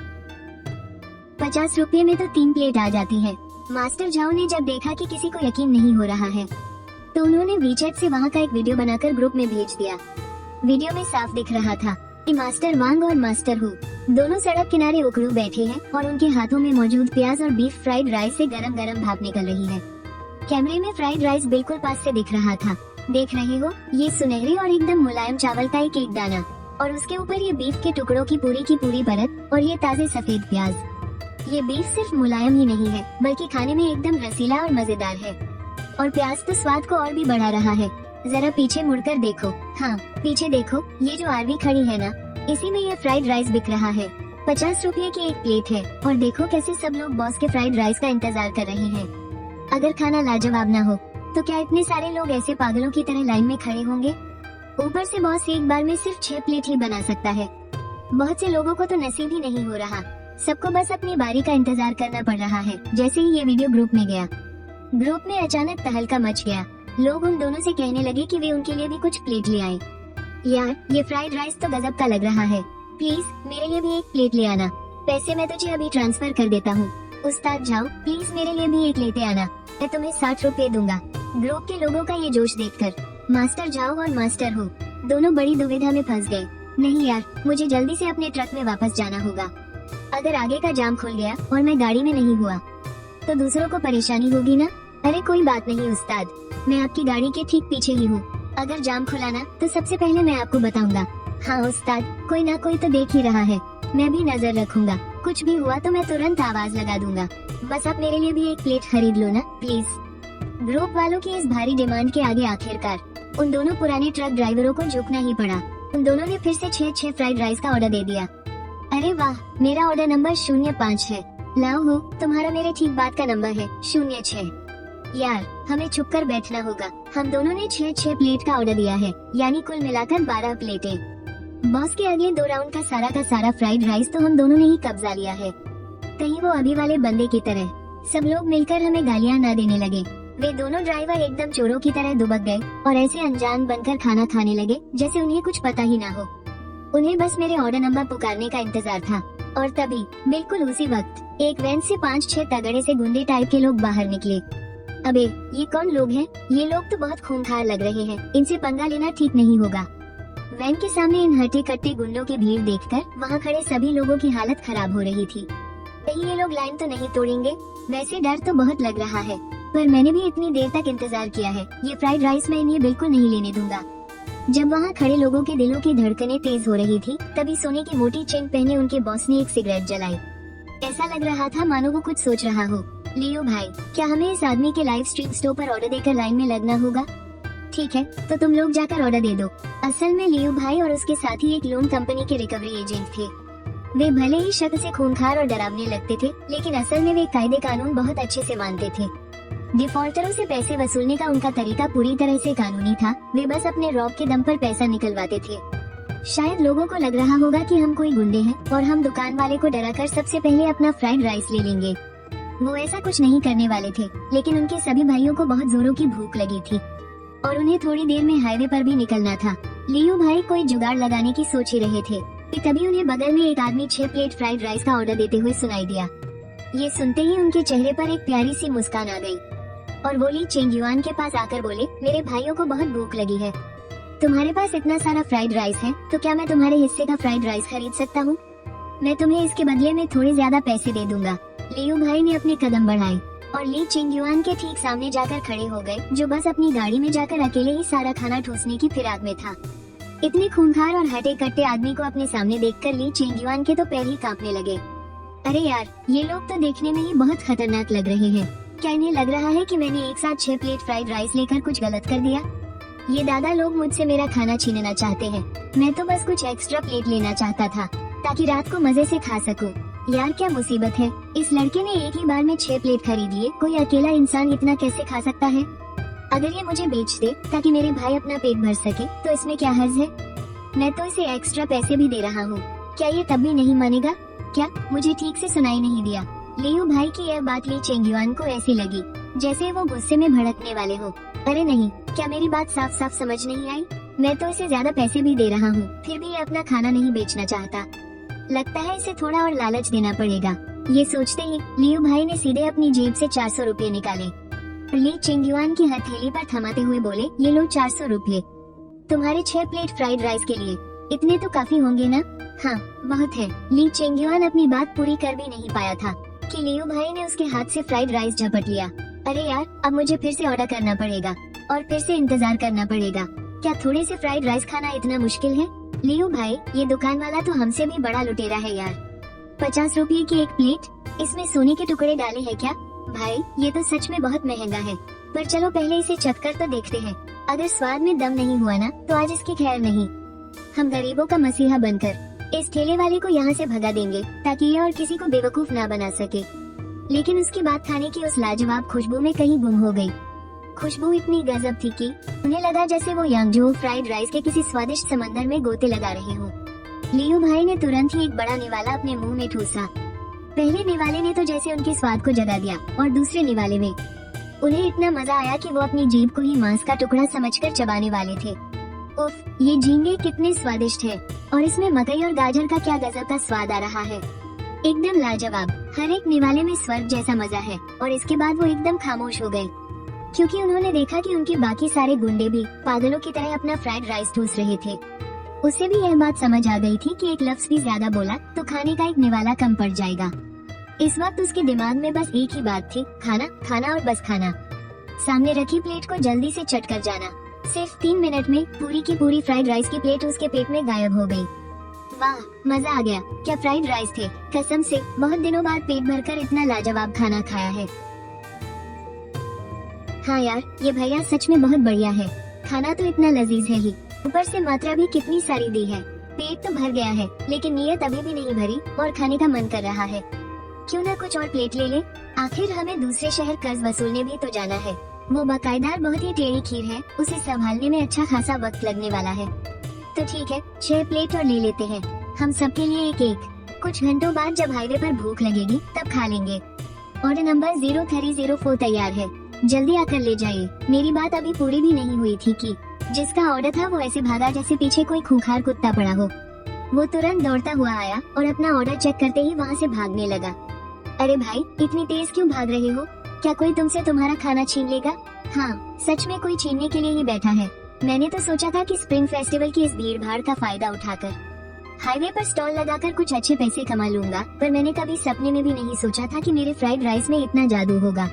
50 रुपए में तो 3 प्लेट आ जाती है। मास्टर झाओ ने जब देखा कि किसी को यकीन नहीं हो रहा है, तो उन्होंने वीचैट से वहाँ का एक वीडियो बनाकर ग्रुप में भेज दिया। वीडियो में साफ दिख रहा था कि मास्टर वांग और मास्टर हु दोनों सड़क किनारे उखड़ू बैठे हैं और उनके हाथों में मौजूद प्याज और बीफ फ्राइड राइस से गरम गरम भाप निकल रही है। कैमरे में फ्राइड राइस बिल्कुल पास से दिख रहा था। देख रहे हो, ये सुनहरी और एकदम मुलायम चावल का एक दाना, और उसके ऊपर ये बीफ के टुकड़ों की पूरी परत और ये ताजे सफेद प्याज। ये बीफ सिर्फ मुलायम ही नहीं है, बल्कि खाने में एकदम रसीला और मजेदार है। और प्याज तो स्वाद को और भी बढ़ा रहा है। जरा पीछे मुड़कर देखो, हाँ पीछे देखो, ये जो आरवी खड़ी है ना, इसी में ये फ्राइड राइस बिक रहा है। 50 रुपए की एक प्लेट है, और देखो कैसे सब लोग बॉस के फ्राइड राइस का इंतजार कर रहे हैं। अगर खाना लाजवाब ना हो तो क्या इतने सारे लोग ऐसे पागलों की तरह लाइन में खड़े होंगे? ऊपर से बॉस एक बार में सिर्फ 6 प्लेट ही बना सकता है। बहुत से लोगों को तो नसीब ही नहीं हो रहा, सबको बस अपनी बारी का इंतजार करना पड़ रहा है। जैसे ही ये वीडियो ग्रुप में गया, ग्रुप में अचानक तहलका मच गया। लोग उन दोनों से कहने लगे कि वे उनके लिए भी कुछ प्लेट ले आए। यार, ये फ्राइड राइस तो गजब का लग रहा है, प्लीज मेरे लिए भी एक प्लेट ले आना, पैसे मैं तुझे अभी ट्रांसफर कर देता हूँ। उस्ताद जाओ, प्लीज मेरे लिए भी एक लेते आना, मैं तुम्हें 60 रुपए दूंगा। ग्रुप के लोगों का ये जोश देखकर मास्टर जाओ और मास्टर हो दोनों बड़ी दुविधा में फंस गए। नहीं यार, मुझे जल्दी से अपने ट्रक में वापस जाना होगा। अगर आगे का जाम खुल गया और मैं गाड़ी में नहीं हुआ तो दूसरों को परेशानी होगी ना। अरे कोई बात नहीं उस्ताद, मैं आपकी गाड़ी के ठीक पीछे ही हूँ। अगर जाम खुला ना तो सबसे पहले मैं आपको बताऊंगा। हाँ उस्ताद, कोई ना कोई तो देख ही रहा है, मैं भी नजर रखूंगा, कुछ भी हुआ तो मैं तुरंत आवाज लगा दूंगा। बस आप मेरे लिए भी एक प्लेट खरीद लो ना प्लीज। ग्रुप वालों की इस भारी डिमांड के आगे आखिरकार उन दोनों पुराने ट्रक ड्राइवरों को झुकना ही पड़ा। उन दोनों ने फिर से 6 फ्राइड राइस का ऑर्डर दे दिया। अरे वाह, मेरा ऑर्डर नंबर 05 है। लाओ हो, तुम्हारा मेरे ठीक बाद का नंबर है 06। यार, हमें छुप कर बैठना होगा। हम दोनों ने 6 प्लेट का ऑर्डर दिया है, यानी कुल मिलाकर 12 प्लेटें। बॉस के अगले 2 राउंड का सारा फ्राइड राइस तो हम दोनों ने ही कब्जा लिया है। कहीं वो अभी वाले बंदे की तरह सब लोग मिलकर हमें गालियां ना देने लगे। वे दोनों ड्राइवर एकदम चोरों की तरह दुबक गए और ऐसे अनजान बनकर खाना खाने लगे जैसे उन्हें कुछ पता ही ना हो। उन्हें बस मेरे ऑर्डर नंबर पुकारने का इंतजार था। और तभी बिल्कुल उसी वक्त एक वैन से 5-6 तगड़े से गुंडे टाइप के लोग बाहर निकले। अबे, ये कौन लोग हैं? ये लोग तो बहुत खूंखार लग रहे हैं, इनसे पंगा लेना ठीक नहीं होगा। वैन के सामने इन हट्टे कट्टे गुंडों की भीड़ देखकर वहाँ खड़े सभी लोगों की हालत खराब हो रही थी। कहीं ये लोग लाइन तो नहीं तोड़ेंगे? वैसे डर तो बहुत लग रहा है, पर मैंने भी इतनी देर तक इंतजार किया है। ये फ्राइड राइस मैं इन्हें बिल्कुल नहीं लेने दूंगा। जब वहाँ खड़े लोगों के दिलों की धड़कनें तेज हो रही थी, तभी सोने की मोटी चेन पहने उनके बॉस ने एक सिगरेट जलाई। ऐसा लग रहा था मानो वो कुछ सोच रहा हो। लियो भाई, क्या हमें इस आदमी के लाइव स्ट्रीम स्टोर पर ऑर्डर देकर लाइन में लगना होगा? ठीक है, तो तुम लोग जाकर ऑर्डर दे दो। असल में लियो भाई और उसके साथी एक लोन कंपनी के रिकवरी एजेंट थे। वे भले ही शक्ल से खूंखार और डरावने लगते थे, लेकिन असल में वे कायदे कानून बहुत अच्छे से मानते थे। डिफॉल्टरों से पैसे वसूलने का उनका तरीका पूरी तरह से कानूनी था। वे बस अपने रौब के दम पर पैसा निकलवाते थे। शायद लोगों को लग रहा होगा कि हम कोई गुंडे हैं और हम दुकान वाले को डराकर सबसे पहले अपना फ्राइड राइस ले लेंगे। वो ऐसा कुछ नहीं करने वाले थे, लेकिन उनके सभी भाइयों को बहुत जोरों की भूख लगी थी और उन्हें थोड़ी देर में हाईवे पर भी निकलना था। लियो भाई कोई जुगाड़ लगाने की सोच ही रहे थे कि तभी उन्हें बगल में एक आदमी 6 प्लेट फ्राइड राइस का ऑर्डर देते हुए सुनाई दिया। ये सुनते ही उनके चेहरे पर एक प्यारी सी मुस्कान आ गई और वो ली चेंगयुआन के पास आकर बोले, मेरे भाइयों को बहुत भूख लगी है, तुम्हारे पास इतना सारा फ्राइड राइस है तो क्या मैं तुम्हारे हिस्से का फ्राइड राइस खरीद सकता हूँ? मैं तुम्हें इसके बदले में थोड़े ज्यादा पैसे दे दूंगा। लियो भाई ने अपने कदम बढ़ाए और ली चेंगयुआन के ठीक सामने जाकर खड़े हो गए, जो बस अपनी गाड़ी में जाकर अकेले ही सारा खाना ठूसने की फिराक में था। इतने खूंखार और हटे कट्टे आदमी को अपने सामने देखकर ली चेंगयुआन के तो पैर ही कांपने लगे। अरे यार, ये लोग तो देखने में ही बहुत खतरनाक लग रहे हैं। क्या इन्हें लग रहा है कि मैंने एक साथ 6 प्लेट फ्राइड राइस लेकर कुछ गलत कर दिया? ये दादा लोग मुझसे मेरा खाना छीनना चाहते हैं। मैं तो बस कुछ एक्स्ट्रा प्लेट लेना चाहता था ताकि रात को मजे से खा सकूं। यार क्या मुसीबत है, इस लड़के ने एक ही बार में 6 प्लेट खरीद लिए। कोई अकेला इंसान इतना कैसे खा सकता है? अगर ये मुझे बेच दे ताकि मेरे भाई अपना पेट भर सके तो इसमें क्या हर्ज है? मैं तो इसे एक्स्ट्रा पैसे भी दे रहा हूँ, क्या ये तब भी नहीं मानेगा? क्या मुझे ठीक से सुनाई नहीं दिया? लियू भाई की यह बात ली चेंगयुआन को ऐसी लगी जैसे वो गुस्से में भड़कने वाले हो। अरे नहीं, क्या मेरी बात साफ साफ समझ नहीं आई? मैं तो इसे ज्यादा पैसे भी दे रहा हूँ, फिर भी ये अपना खाना नहीं बेचना चाहता। लगता है इसे थोड़ा और लालच देना पड़ेगा। ये सोचते ही लियू भाई ने सीधे अपनी जेब से 400 रुपए निकाले। ली चेंगयुआन की हथेली पर थमाते हुए बोले, ये लो 400 रुपए तुम्हारे 6 प्लेट फ्राइड राइस के लिए। इतने तो काफी होंगे ना? हाँ बहुत है। ली चेंगयुआन अपनी बात पूरी कर भी नहीं पाया था कि लियू भाई ने उसके हाथ से फ्राइड राइस झपट लिया। अरे यार, अब मुझे फिर से ऑर्डर करना पड़ेगा और फिर से इंतजार करना पड़ेगा। क्या थोड़े से फ्राइड राइस खाना इतना मुश्किल है? लियू भाई, ये दुकान वाला तो हमसे भी बड़ा लुटेरा है यार। 50 रुपये की एक प्लेट, इसमें सोने के टुकड़े डाले हैं क्या? भाई ये तो सच में बहुत महंगा है, पर चलो पहले इसे चखकर तो देखते हैं। अगर स्वाद में दम नहीं हुआ ना तो आज इसकी खैर नहीं। हम गरीबों का मसीहा बनकर इस ठेले वाले को यहाँ से भगा देंगे ताकि ये और किसी को बेवकूफ ना बना सके। लेकिन उसकी बात खाने की उस लाजवाब खुशबू में कहीं गुम हो गई। खुशबू इतनी गजब थी कि उन्हें लगा जैसे वो यांगजो फ्राइड राइस के किसी स्वादिष्ट समंदर में गोते लगा रहे हो। लियू भाई ने तुरंत ही एक बड़ा निवाला अपने मुंह में ठूसा। पहले निवाले ने तो जैसे उनके स्वाद को जगा दिया और दूसरे निवाले में उन्हें इतना मजा आया कि वो अपनी जीभ को ही मांस का टुकड़ा समझकर चबाने वाले थे। उफ, ये झींगे कितने स्वादिष्ट है और इसमें मकई और गाजर का क्या गजब का स्वाद आ रहा है। एकदम लाजवाब। हर एक निवाले में स्वर्ग जैसा मजा है। और इसके बाद वो एकदम खामोश हो गए क्योंकि उन्होंने देखा कि उनके बाकी सारे गुंडे भी पागलों की तरह अपना फ्राइड राइस ठूस रहे थे। उसे भी यह बात समझ आ गई थी कि एक लफ्ज भी ज्यादा बोला तो खाने का एक निवाला कम पड़ जाएगा। इस वक्त उसके दिमाग में बस एक ही बात थी, खाना खाना और बस खाना। सामने रखी प्लेट को जल्दी से चट कर जाना। सिर्फ 3 मिनट में पूरी की पूरी फ्राइड राइस की प्लेट उसके पेट में गायब हो गई। वाह, मजा आ गया। क्या फ्राइड राइस थे, कसम से बहुत दिनों बाद पेट भरकर इतना लाजवाब खाना खाया है। हाँ यार, ये भैया सच में बहुत बढ़िया है। खाना तो इतना लजीज है ही, ऊपर से मात्रा भी कितनी सारी दी है। पेट तो भर गया है लेकिन नीयत अभी भी नहीं भरी और खाने का मन कर रहा है। क्यों ना कुछ और प्लेट ले ले, आखिर हमें दूसरे शहर कर्ज वसूलने भी तो जाना है। वो बाकायदार बहुत ही टेढ़ी खीर है, उसे संभालने में अच्छा खासा वक्त लगने वाला है। तो ठीक है, 6 प्लेट और ले लेते हैं, हम सबके लिए एक एक। कुछ घंटों बाद जब हाईवे पर भूख लगेगी तब खा लेंगे। ऑर्डर नंबर 0304 तैयार है, जल्दी आकर ले जाइए। मेरी बात अभी पूरी भी नहीं हुई थी कि जिसका ऑर्डर था वो ऐसे भागा जैसे पीछे कोई खूंखार कुत्ता पड़ा हो। वो तुरंत दौड़ता हुआ आया और अपना ऑर्डर चेक करते ही वहाँ से भागने लगा। अरे भाई, इतनी तेज क्यों भाग रहे हो? क्या कोई तुमसे तुम्हारा खाना छीन लेगा? हाँ, सच में कोई छीनने के लिए ही बैठा है। मैंने तो सोचा था कि स्प्रिंग फेस्टिवल की इस भीड़ भाड़ का फायदा उठाकर हाईवे पर स्टॉल लगाकर कुछ अच्छे पैसे कमा लूंगा, पर मैंने कभी सपने में भी नहीं सोचा था कि मेरे फ्राइड राइस में इतना जादू होगा।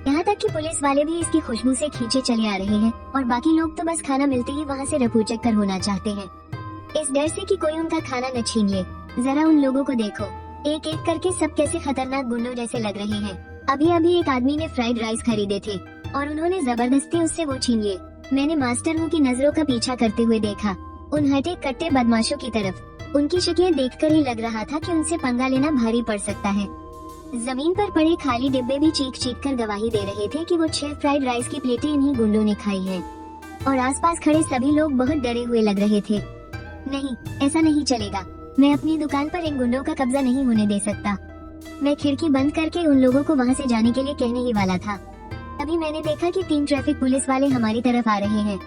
यहाँ तक कि पुलिस वाले भी इसकी खुशबू से खींचे चले आ रहे हैं और बाकी लोग तो बस खाना मिलते ही वहाँ से रफू चक्कर होना चाहते हैं, इस डर से कि कोई उनका खाना न छीन ले। जरा उन लोगों को देखो, एक एक करके सब कैसे खतरनाक गुंडों जैसे लग रहे हैं। अभी अभी एक आदमी ने फ्राइड राइस खरीदे थे और उन्होंने जबरदस्ती उससे वो छीन लिए। मैंने मास्टर हूँ की नजरों का पीछा करते हुए देखा उन हटे कट्टे बदमाशों की तरफ। उनकी शक्लें देखकर ही लग रहा था कि उनसे पंगा लेना भारी पड़ सकता है। जमीन पर पड़े खाली डिब्बे भी चीख चीख कर गवाही दे रहे थे कि वो 6 फ्राइड राइस की प्लेटें इन्हीं गुंडों ने खाई है। और आसपास खड़े सभी लोग बहुत डरे हुए लग रहे थे। नहीं, ऐसा नहीं चलेगा। मैं अपनी दुकान पर इन गुंडों का कब्जा नहीं होने दे सकता। मैं खिड़की बंद करके उन लोगों को वहाँ से जाने के लिए कहने ही वाला था, तभी मैंने देखा कि 3 ट्रैफिक पुलिस वाले हमारी तरफ आ रहे हैं।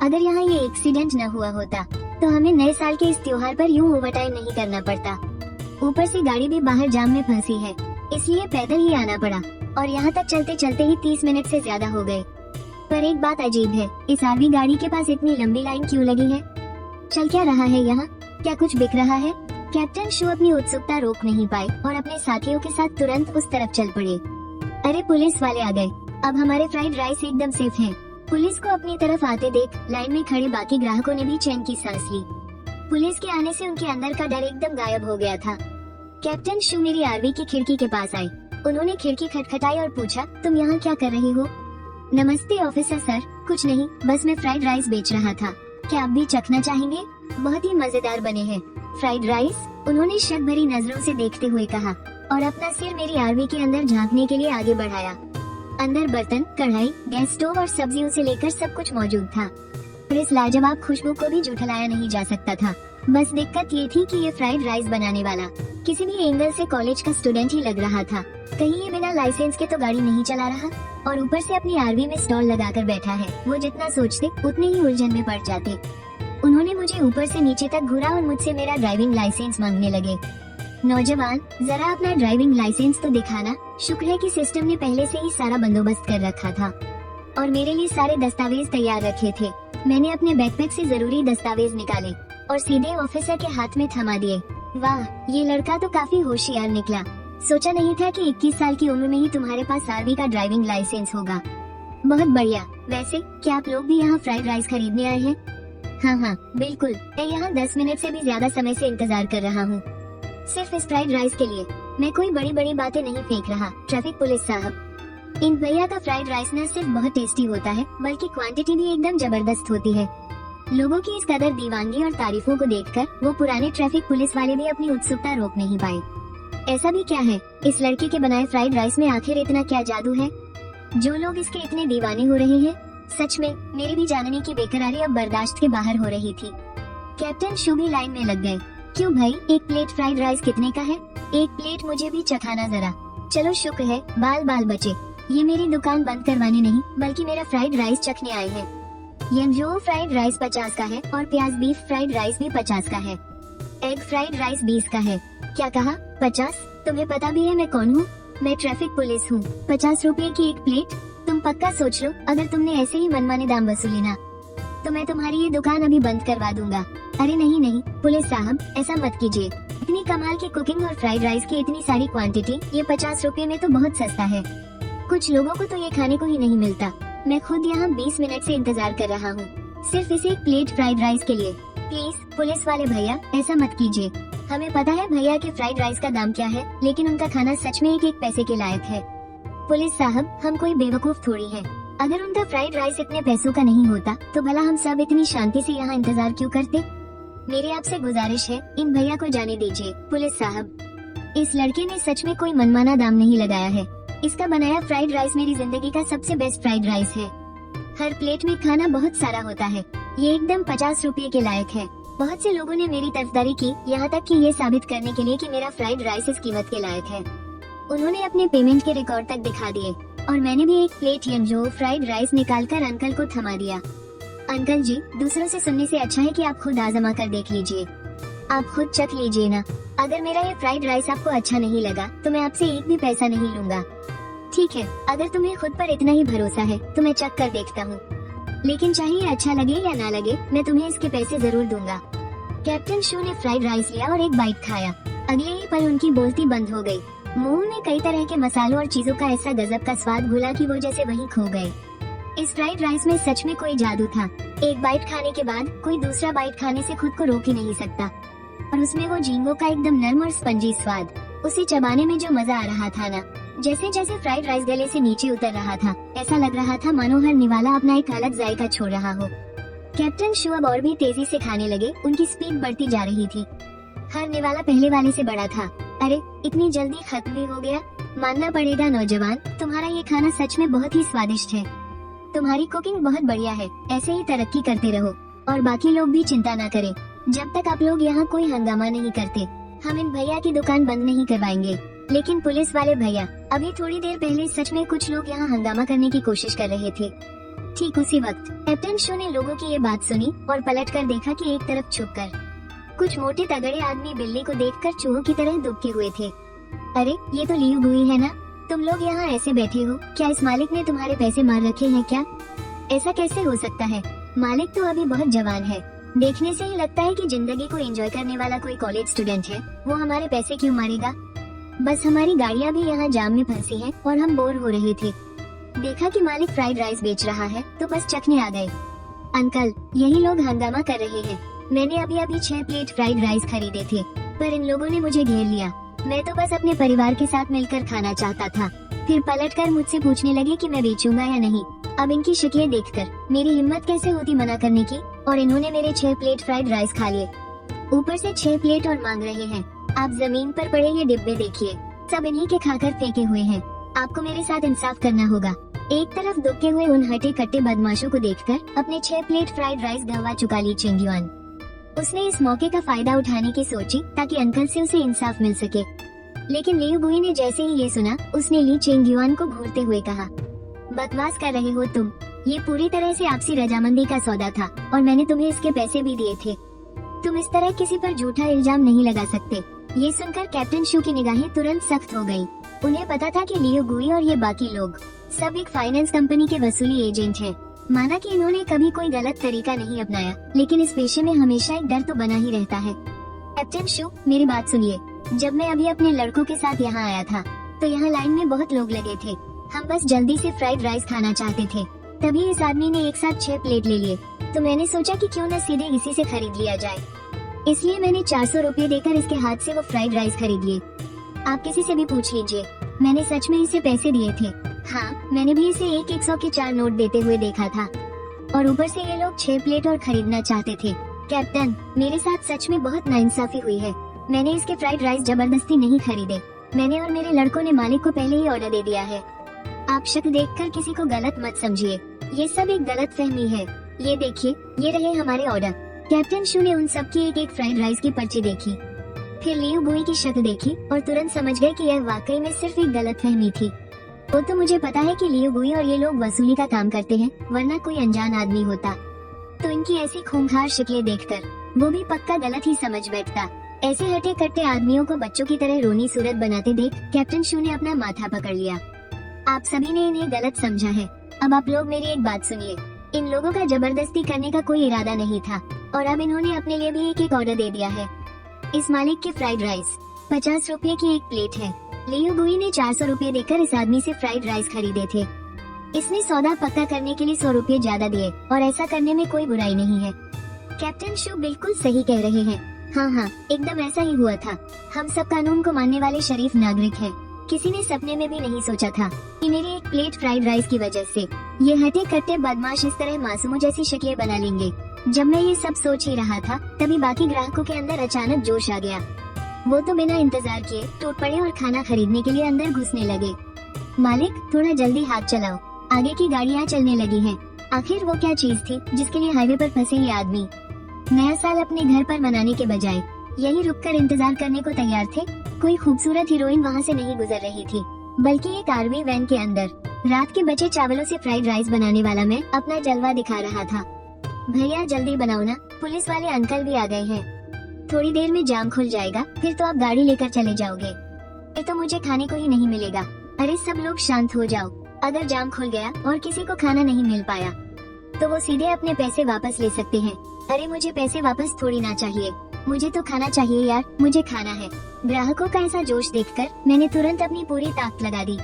अगर यहाँ ये एक्सीडेंट न हुआ होता तो हमें नए साल के इस त्योहार पर यूँ ओवरटाइम नहीं करना पड़ता। ऊपर से गाड़ी भी बाहर जाम में फंसी है, इसलिए पैदल ही आना पड़ा और यहाँ तक चलते चलते ही 30 मिनट से ज्यादा हो गए। पर एक बात अजीब है, इस आरवी गाड़ी के पास इतनी लंबी लाइन क्यों लगी है? चल क्या रहा है यहाँ? क्या कुछ बिक रहा है? कैप्टन शू अपनी उत्सुकता रोक नहीं पाए और अपने साथियों के साथ तुरंत उस तरफ चल पड़े। अरे पुलिस वाले आ गए, अब हमारे फ्राइड राइस एकदम सेफ हैं। पुलिस को अपनी तरफ आते देख लाइन में खड़े बाकी ग्राहकों ने भी चैन की सांस ली। पुलिस के आने से उनके अंदर का डर एकदम गायब हो गया था। कैप्टन शू मेरी आरवी की खिड़की के पास आए। उन्होंने खिड़की खटखटाई और पूछा, तुम यहाँ क्या कर रही हो? नमस्ते ऑफिसर सर। कुछ नहीं, बस मैं फ्राइड राइस बेच रहा था। क्या आप भी चखना चाहेंगे? बहुत ही मजेदार बने हैं। Fried rice? उन्होंने शक भरी नजरों से देखते हुए कहा और अपना सिर मेरी आरवी के अंदर झांकने के लिए आगे बढ़ाया। अंदर बर्तन, कढ़ाई, गैस स्टोव और सब्जियों से लेकर सब कुछ मौजूद था और इस लाजवाब खुशबू को भी झुठलाया नहीं जा सकता था। बस दिक्कत ये थी कि ये फ्राइड राइस बनाने वाला किसी भी एंगल से कॉलेज का स्टूडेंट ही लग रहा था। कहीं ये बिना लाइसेंस के तो गाड़ी नहीं चला रहा और ऊपर से अपनी आरवी में स्टॉल लगाकर बैठा है। वो जितना सोचते उतने ही उलझन में पड़ जाते। उन्होंने मुझे ऊपर से नीचे तक घूरा और मुझसे मेरा ड्राइविंग लाइसेंस मांगने लगे। नौजवान, जरा अपना ड्राइविंग लाइसेंस तो दिखाना। शुक्र है कि सिस्टम ने पहले से ही सारा बंदोबस्त कर रखा था और मेरे लिए सारे दस्तावेज तैयार रखे थे। मैंने अपने बैकपैक से जरूरी दस्तावेज निकाले और सीधे ऑफिसर के हाथ में थमा दिए। वाह, ये लड़का तो काफी होशियार निकला। सोचा नहीं था कि 21 साल की उम्र में ही तुम्हारे पास आरवी का ड्राइविंग लाइसेंस होगा। बहुत बढ़िया। वैसे क्या आप लोग भी यहाँ फ्राइड राइस खरीदने आए हैं? हाँ, बिल्कुल। मैं यहाँ 10 मिनट से भी ज्यादा समय से इंतजार कर रहा हूँ, सिर्फ इस फ्राइड राइस के लिए। मैं कोई बड़ी बड़ी बातें नहीं फेंक रहा, ट्रैफिक पुलिस साहब। इन भैया का फ्राइड राइस न सिर्फ बहुत टेस्टी होता है बल्कि क्वांटिटी भी एकदम जबरदस्त होती है। लोगों की इस कदर दीवानगी और तारीफों को देखकर वो पुराने ट्रैफिक पुलिस वाले भी अपनी उत्सुकता रोक नहीं पाए। ऐसा भी क्या है इस लड़के के बनाए फ्राइड राइस में? आखिर इतना क्या जादू है जो लोग इसके इतने दीवाने हो रहे हैं? सच में मेरी भी जानने की बेकरारी अब बर्दाश्त के बाहर हो रही थी। कैप्टन शू भी लाइन में लग गए। क्यों भाई, एक प्लेट फ्राइड राइस कितने का है? एक प्लेट मुझे भी चखाना जरा। चलो, शुक्र है बाल बाल बचे। ये मेरी दुकान बंद करवाने नहीं बल्कि मेरा फ्राइड राइस चखने आए हैं। यंजो फ्राइड राइस 50 का है और प्याज बीफ फ्राइड राइस भी 50 का है। एग फ्राइड राइस 20 का है। क्या कहा? 50? तुम्हें पता भी है मैं कौन हूँ? मैं ट्रैफिक पुलिस हूँ। 50 रुपए की एक प्लेट? तुम पक्का सोच लो, अगर तुमने ऐसे ही मनमाने दाम वसूले ना तो मैं तुम्हारी ये दुकान अभी बंद करवा दूंगा। अरे नहीं पुलिस साहब, ऐसा मत कीजिए। इतनी कमाल की कुकिंग और फ्राइड राइस की इतनी सारी क्वांटिटी, ये 50 रुपए में तो बहुत सस्ता है। कुछ लोगों को तो ये खाने को ही नहीं मिलता। मैं खुद यहाँ 20 मिनट से इंतजार कर रहा हूँ, सिर्फ इसे एक प्लेट फ्राइड राइस के लिए। प्लीज पुलिस वाले भैया, ऐसा मत कीजिए। हमें पता है भैया के फ्राइड राइस का दाम क्या है, लेकिन उनका खाना सच में एक पैसे के लायक है। पुलिस साहब, हम कोई बेवकूफ थोड़ी हैं। अगर उनका फ्राइड राइस इतने पैसों का नहीं होता तो भला हम सब इतनी शांति से यहाँ इंतजार क्यों करते? मेरी आपसे गुजारिश है, इन भैया को जाने दीजिए। पुलिस साहब, इस लड़के ने सच में कोई मनमाना दाम नहीं लगाया है। इसका बनाया फ्राइड राइस मेरी जिंदगी का सबसे बेस्ट फ्राइड राइस है। हर प्लेट में खाना बहुत सारा होता है। ये एकदम 50 रुपए के लायक है। बहुत से लोगों ने मेरी तरफदारी की, यहाँ तक कि ये साबित करने के लिए कि मेरा फ्राइड राइस इस कीमत के लायक है। उन्होंने अपने पेमेंट के रिकॉर्ड तक दिखा दिए और मैंने भी एक प्लेट यंजो फ्राइड राइस निकालकर अंकल को थमा दिया। अंकल जी, दूसरों से सुनने से अच्छा है कि आप खुद आजमा कर देख लीजिए। आप खुद चख लीजिए ना। अगर मेरा ये फ्राइड राइस आपको अच्छा नहीं लगा तो मैं आपसे एक भी पैसा नहीं लूंगा। ठीक है, अगर तुम्हें खुद पर इतना ही भरोसा है तो मैं चख कर देखता हूँ, लेकिन चाहे अच्छा लगे या ना लगे, मैं तुम्हें इसके पैसे जरूर दूंगा। कैप्टन शू ने फ्राइड राइस लिया और एक बाइट खाया। अगले ही पल उनकी बोलती बंद हो गई। मुंह में कई तरह के मसालों और चीजों का ऐसा गजब का स्वाद घुला कि वो जैसे वहीं खो गए। इस फ्राइड राइस में सच में कोई जादू था। एक बाइट खाने के बाद कोई दूसरा बाइट खाने से खुद को रोक ही नहीं सकता। और उसमें वो झींगों का एकदम नर्म और स्पंजी स्वाद, उसे चबाने में जो मजा आ रहा था ना, जैसे जैसे फ्राइड राइस गले से नीचे उतर रहा था, ऐसा लग रहा था मानो हर निवाला अपना एक अलग जायका छोड़ रहा हो। कैप्टन शू अब और भी तेजी से खाने लगे। उनकी स्पीड बढ़ती जा रही थी। हर निवाला पहले वाले से बड़ा था। अरे, इतनी जल्दी खत्म भी हो गया? मानना पड़ेगा नौजवान, तुम्हारा ये खाना सच में बहुत ही स्वादिष्ट है। तुम्हारी कुकिंग बहुत बढ़िया है। ऐसे ही तरक्की करते रहो और बाकी लोग भी चिंता न करें। जब तक आप लोग यहाँ कोई हंगामा नहीं करते, हम इन भैया की दुकान बंद नहीं करवाएंगे। लेकिन पुलिस वाले भैया, अभी थोड़ी देर पहले सच में कुछ लोग यहाँ हंगामा करने की कोशिश कर रहे थे। ठीक उसी वक्त कैप्टन शू ने लोगों की ये बात सुनी और पलटकर देखा कि एक तरफ छुपकर कुछ मोटे तगड़े आदमी बिल्ली को देखकर चूहों की तरह दुबके हुए थे। अरे, ये तो लियू गुई है ना? तुम लोग यहाँ ऐसे बैठे हो, क्या इस मालिक ने तुम्हारे पैसे मार रखे हैं क्या? ऐसा कैसे हो सकता है? मालिक तो अभी बहुत जवान है। देखने से ही लगता है कि जिंदगी को एंजॉय करने वाला कोई कॉलेज स्टूडेंट है। वो हमारे पैसे क्यों मारेगा? बस हमारी गाड़ियाँ भी यहाँ जाम में फंसी हैं और हम बोर हो रहे थे। देखा कि मालिक फ्राइड राइस बेच रहा है तो बस चखने आ गए। अंकल, यही लोग हंगामा कर रहे हैं। मैंने अभी 6 प्लेट फ्राइड राइस खरीदे थे, पर इन लोगों ने मुझे घेर लिया। मैं तो बस अपने परिवार के साथ मिलकर खाना चाहता था। फिर पलटकर मुझसे पूछने लगे कि मैं बेचूंगा या नहीं। अब इनकी शक्लें देखकर मेरी हिम्मत कैसे होती मना करने की, और इन्होंने मेरे 6 प्लेट फ्राइड राइस खा लिए। ऊपर से 6 प्लेट और मांग रहे हैं। आप जमीन पर पड़े ये डिब्बे देखिए, सब इन्हीं के खाकर फेंके हुए हैं। आपको मेरे साथ इंसाफ करना होगा। एक तरफ दुबके हुए उन हटे कट्टे बदमाशों को देखकर अपने 6 प्लेट फ्राइड राइस गंवा चुका ली चेंग युआन। उसने इस मौके का फायदा उठाने की सोची ताकि अंकल से उसे इंसाफ मिल सके। लेकिन लियू गुई ने जैसे ही ये सुना, उसने ली चेंग युआन को घूरते हुए कहा, बकवास कर रहे हो तुम। ये पूरी तरह से आपसी रजामंदी का सौदा था और मैंने तुम्हें इसके पैसे भी दिए थे। तुम इस तरह किसी पर झूठा इल्जाम नहीं लगा सकते। ये सुनकर कैप्टन शू की निगाहें तुरंत सख्त हो गयी। उन्हें पता था कि लियू गुई और ये बाकी लोग सब एक फाइनेंस कंपनी के वसूली एजेंट हैं। माना कि इन्होंने कभी कोई गलत तरीका नहीं अपनाया, लेकिन इस पेशे में हमेशा एक डर तो बना ही रहता है। कैप्टन शू, मेरी बात सुनिए। जब मैं अभी अपने लड़कों के साथ यहाँ आया था तो यहाँ लाइन में बहुत लोग लगे थे। हम बस जल्दी से फ्राइड राइस खाना चाहते थे। तभी इस आदमी ने एक साथ 6 प्लेट ले लिए, तो मैंने सोचा कि क्यों न सीधे इसी से खरीद लिया जाए। इसलिए मैंने 400 रुपये देकर इसके हाथ से वो फ्राइड राइस खरीद लिए। आप किसी से भी पूछ लीजिए, मैंने सच में इसे पैसे दिए थे। हाँ, मैंने भी इसे 100 के 4 नोट देते हुए देखा था। और ऊपर से ये लोग 6 प्लेट और खरीदना चाहते थे। कैप्टन, मेरे साथ सच में बहुत नाइंसाफी हुई है। मैंने इसके फ्राइड राइस जबरदस्ती नहीं खरीदे। मैंने और मेरे लड़कों ने मालिक को पहले ही ऑर्डर दे दिया है। आप शक देखकर किसी को गलत मत समझिए, ये सब एक गलत फहमी है। ये देखिए, ये रहे हमारे ऑर्डर। कैप्टन शू ने उन सब की एक फ्राइड राइस की पर्ची देखी, फिर लियू गुई की शक्ल देखी और तुरंत समझ गए कि यह वाकई में सिर्फ एक गलत फहमी थी। वो तो मुझे पता है कि लियू गुई और ये लोग वसूली का काम करते हैं, वरना कोई अनजान आदमी होता तो इनकी ऐसी खूंखार शक्लें देखकर वो भी पक्का गलत ही समझ बैठता। ऐसे हटे कट्टे आदमियों को बच्चों की तरह रोनी सूरत बनाते देख कैप्टन शू ने अपना माथा पकड़ लिया। आप सभी ने इन्हें गलत समझा है। अब आप लोग मेरी एक बात सुनिए। इन लोगों का जबरदस्ती करने का कोई इरादा नहीं था और अब इन्होंने अपने लिए भी एक ऑर्डर दे दिया है। इस मालिक के फ्राइड राइस 50 रुपए की एक प्लेट है। लियू गुई ने 400 रुपए देकर इस आदमी से फ्राइड राइस खरीदे थे। इसने सौदा पक्का करने के लिए 100 रुपए ज्यादा दिए और ऐसा करने में कोई बुराई नहीं है। कैप्टन शू बिल्कुल सही कह रहे हैं। हाँ, एकदम ऐसा ही हुआ था। हम सब कानून को मानने वाले शरीफ नागरिक हैं। किसी ने सपने में भी नहीं सोचा था कि मेरी एक प्लेट फ्राइड राइस की वजह से ये हटे कट्टे बदमाश इस तरह मासूमों जैसी शक्लें बना लेंगे। जब मैं ये सब सोच ही रहा था तभी बाकी ग्राहकों के अंदर अचानक जोश आ गया। वो तो बिना इंतजार किए टूट पड़े और खाना खरीदने के लिए अंदर घुसने लगे। मालिक, थोड़ा जल्दी हाथ चलाओ, आगे की गाड़ियाँ चलने लगी हैं। आखिर वो क्या चीज थी जिसके लिए हाईवे पर फंसे ये आदमी नया साल अपने घर पर मनाने के बजाय यही रुककर इंतजार करने को तैयार थे? कोई खूबसूरत हीरोइन वहाँ से नहीं गुजर रही थी, बल्कि एक आरवी वैन के अंदर रात के बचे चावलों से फ्राइड राइस बनाने वाला मैं अपना जलवा दिखा रहा था। भैया जल्दी बनाओ ना, पुलिस वाले अंकल भी आ गए हैं। थोड़ी देर में जाम खुल जाएगा, फिर तो आप गाड़ी लेकर चले जाओगे। फिर तो मुझे खाने को ही नहीं मिलेगा। अरे सब लोग शांत हो जाओ। अगर जाम खुल गया और किसी को खाना नहीं मिल पाया तो वो सीधे अपने पैसे वापस ले सकते हैं। अरे मुझे पैसे वापस थोड़ी ना चाहिए, मुझे तो खाना चाहिए यार, मुझे खाना है। ग्राहकों का ऐसा जोश देखकर मैंने तुरंत अपनी पूरी ताकत लगा दी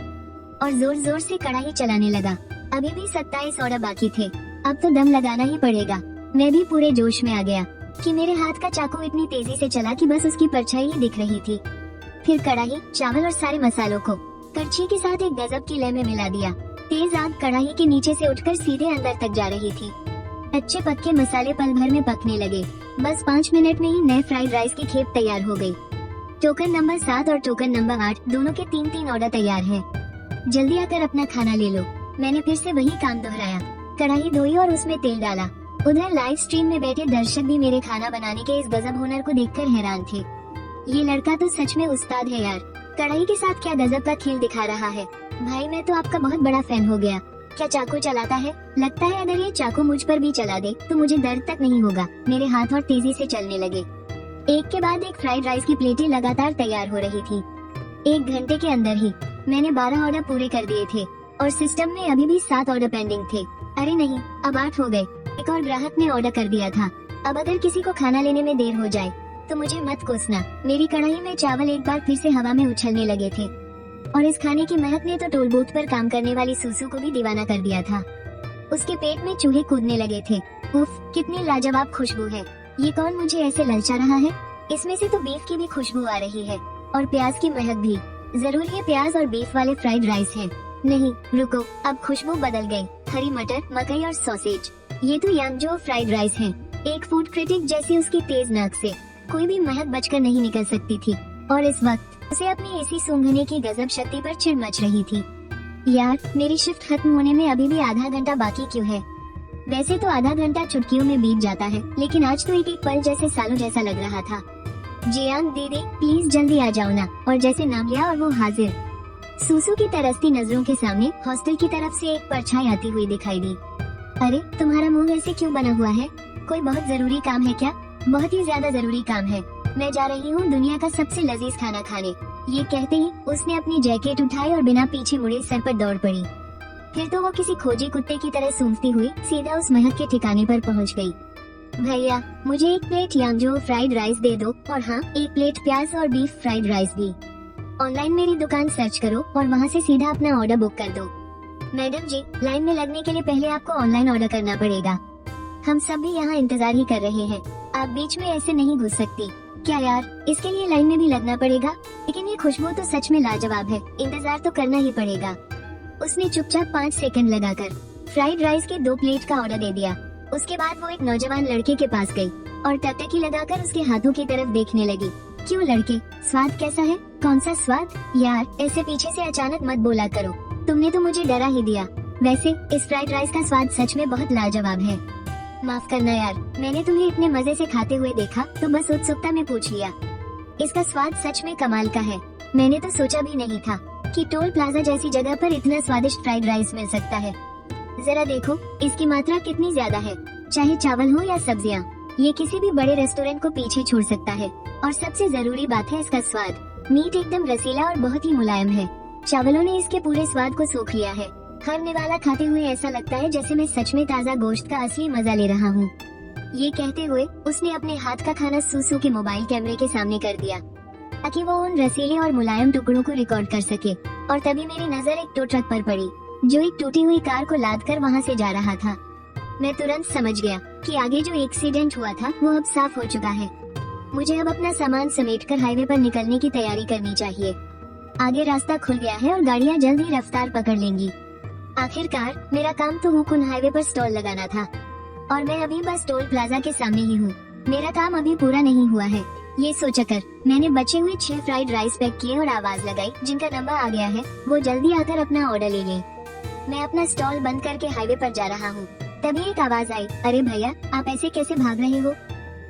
और जोर जोर से कढ़ाई चलाने लगा। अभी भी 27 ऑर्डर बाकी थे, अब तो दम लगाना ही पड़ेगा। मैं भी पूरे जोश में आ गया कि मेरे हाथ का चाकू इतनी तेजी से चला कि बस उसकी परछाई ही दिख रही थी। फिर कढ़ाई, चावल और सारे मसालों को करछी के साथ एक गजब की लय में मिला दिया। तेज आग कढ़ाई के नीचे से उठकर सीधे अंदर तक जा रही थी। अच्छे पक्के मसाले पल भर में पकने लगे। बस 5 मिनट में ही नए फ्राइड राइस की खेप तैयार हो गई। टोकन नंबर 7 और टोकन नंबर 8 दोनों के 3-3 ऑर्डर तैयार हैं। जल्दी आकर अपना खाना ले लो। मैंने फिर से वही काम दोहराया। कढ़ाई धोई और उसमें तेल डाला। उधर लाइव स्ट्रीम में बैठे दर्शक भी मेरे खाना बनाने के इस गजब हुनर को देखकर हैरान थे। ये लड़का तो सच में उस्ताद है यार, कढ़ाई के साथ क्या गजब का खेल दिखा रहा है। भाई मैं तो आपका बहुत बड़ा फैन हो गया। क्या चाकू चलाता है? लगता है अगर ये चाकू मुझ पर भी चला दे तो मुझे दर्द तक नहीं होगा। मेरे हाथ और तेजी से चलने लगे। एक के बाद एक फ्राइड राइस की प्लेटें लगातार तैयार हो रही थी। 1 घंटे के अंदर ही मैंने 12 ऑर्डर पूरे कर दिए थे और सिस्टम में अभी भी 7 ऑर्डर पेंडिंग थे। अरे नहीं, अब 8 हो गए। एक और ग्राहक ने ऑर्डर कर दिया था। अब अगर किसी को खाना लेने में देर हो जाए तो मुझे मत कोसना। मेरी कढ़ाई में चावल एक बार फिर से हवा में उछलने लगे थे और इस खाने की महक ने तो टोल बूथ पर काम करने वाली सुसु को भी दीवाना कर दिया था। उसके पेट में चूहे कूदने लगे थे। उफ, कितनी लाजवाब खुशबू है। ये कौन मुझे ऐसे ललचा रहा है? इसमें से तो बीफ की भी खुशबू आ रही है और प्याज की महक भी। जरूर ये प्याज और बीफ वाले फ्राइड राइस है। नहीं रुको, अब खुशबू बदल गई। हरी मटर, मकई और सॉसेज। ये तो यांगजो फ्राइड राइस है। एक फूड क्रिटिक जैसी उसकी तेज नाक से कोई भी महक बचकर नहीं निकल सकती थी और इस वक्त उसे अपनी एसी सूंघने की गजब शक्ति पर चिढ़ मच रही थी। यार, मेरी शिफ्ट खत्म होने में अभी भी आधा घंटा बाकी क्यों है? वैसे तो आधा घंटा चुटकियों में बीत जाता है, लेकिन आज तो एक एक पल जैसे सालों जैसा लग रहा था। जियांग दीदी, प्लीज जल्दी आ जाओ ना। और जैसे नाम लिया और वो हाजिर। सूसू की तरसती नजरों के सामने हॉस्टल की तरफ से एक परछाई आती हुई दिखाई दी। अरे, तुम्हारा मुंह ऐसे क्यों बना हुआ है? कोई बहुत जरूरी काम है क्या? बहुत ही ज्यादा जरूरी काम है। मैं जा रही हूँ दुनिया का सबसे लजीज खाना खाने। ये कहते ही उसने अपनी जैकेट उठाई और बिना पीछे मुड़े सर पर दौड़ पड़ी। फिर तो वो किसी खोजी कुत्ते की तरह सूंघती हुई सीधा उस महक के ठिकाने पर पहुंच गई। भैया, मुझे एक प्लेट यांगजो फ्राइड राइस दे दो, और हाँ, एक प्लेट प्याज और बीफ फ्राइड राइस भी। ऑनलाइन मेरी दुकान सर्च करो और वहाँ से सीधा अपना ऑर्डर बुक कर दो। मैडम जी, लाइन में लगने के लिए पहले आपको ऑनलाइन ऑर्डर करना पड़ेगा। हम सब भी यहाँ इंतजार ही कर रहे हैं, आप बीच में ऐसे नहीं घुस सकती। क्या यार, इसके लिए लाइन में भी लगना पड़ेगा? लेकिन ये खुशबू तो सच में लाजवाब है, इंतजार तो करना ही पड़ेगा। उसने चुपचाप 5 सेकंड लगाकर फ्राइड राइस के 2 प्लेट का ऑर्डर दे दिया। उसके बाद वो एक नौजवान लड़के के पास गई और टकटकी लगाकर उसके हाथों की तरफ देखने लगी। क्यों लड़के, स्वाद कैसा है? कौन सा स्वाद? यार, ऐसे पीछे से अचानक मत बोला करो, तुमने तो मुझे डरा ही दिया। वैसे इस फ्राइड राइस का स्वाद सच में बहुत लाजवाब है। माफ करना यार, मैंने तुम्हें इतने मजे से खाते हुए देखा तो बस उत्सुकता में पूछ लिया। इसका स्वाद सच में कमाल का है। मैंने तो सोचा भी नहीं था कि टोल प्लाजा जैसी जगह पर इतना स्वादिष्ट फ्राइड राइस मिल सकता है। जरा देखो, इसकी मात्रा कितनी ज्यादा है। चाहे चावल हो या सब्जियां, ये किसी भी बड़े रेस्टोरेंट को पीछे छोड़ सकता है। और सबसे जरूरी बात है इसका स्वाद। मीट एकदम रसीला और बहुत ही मुलायम है। चावलों ने इसके पूरे स्वाद को सोख लिया है। हर निवाला खाते हुए ऐसा लगता है जैसे मैं सच में ताज़ा गोश्त का असली मजा ले रहा हूँ। ये कहते हुए उसने अपने हाथ का खाना सूसू के मोबाइल कैमरे के सामने कर दिया ताकि वो उन रसीले और मुलायम टुकड़ों को रिकॉर्ड कर सके। और तभी मेरी नजर एक टो ट्रक पर पड़ी जो एक टूटी हुई कार को लाद कर वहाँ से जा रहा था। मैं तुरंत समझ गया कि आगे जो एक्सीडेंट हुआ था वो अब साफ हो चुका है। मुझे अब अपना सामान समेटकर हाईवे पर निकलने की तैयारी करनी चाहिए। आगे रास्ता खुल गया है और गाड़ियाँ जल्द ही रफ्तार पकड़ लेंगी। आखिरकार मेरा काम तो हुकुन हाईवे पर स्टॉल लगाना था और मैं अभी बस टोल प्लाजा के सामने ही हूँ। मेरा काम अभी पूरा नहीं हुआ है। ये सोचकर मैंने बचे हुए 6 फ्राइड राइस पैक किए और आवाज लगाई जिनका नंबर आ गया है वो जल्दी आकर अपना ऑर्डर ले लें। मैं अपना स्टॉल बंद करके हाईवे पर जा रहा हूँ। तभी एक आवाज आई, अरे भैया, आप ऐसे कैसे भाग रहे हो?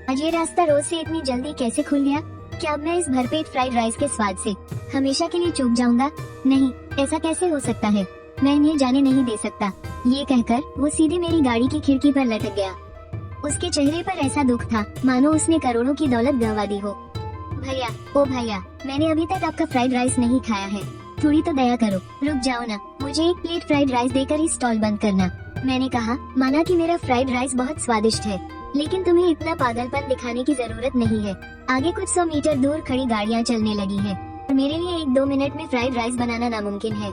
आज ये रास्ता रोज से इतनी जल्दी कैसे खुल गया? क्या अब मैं इस भरपेट फ्राइड राइस के स्वाद से हमेशा के लिए चूक जाऊंगा? नहीं, ऐसा कैसे हो सकता है? मैं इन्हें जाने नहीं दे सकता। ये कहकर वो सीधे मेरी गाड़ी की खिड़की पर लटक गया। उसके चेहरे पर ऐसा दुख था मानो उसने करोड़ों की दौलत गंवा दी हो। भैया, ओ भैया, मैंने अभी तक आपका फ्राइड राइस नहीं खाया है, थोड़ी तो दया करो। रुक जाओ ना, मुझे एक प्लेट फ्राइड राइस देकर ही स्टॉल बंद करना। मैंने कहा, माना कि मेरा फ्राइड राइस बहुत स्वादिष्ट है, लेकिन तुम्हें इतना पागलपन दिखाने की जरूरत नहीं है। आगे कुछ 100 मीटर दूर खड़ी गाड़ियाँ चलने लगी है और मेरे लिए 1-2 मिनट में फ्राइड राइस बनाना नामुमकिन है।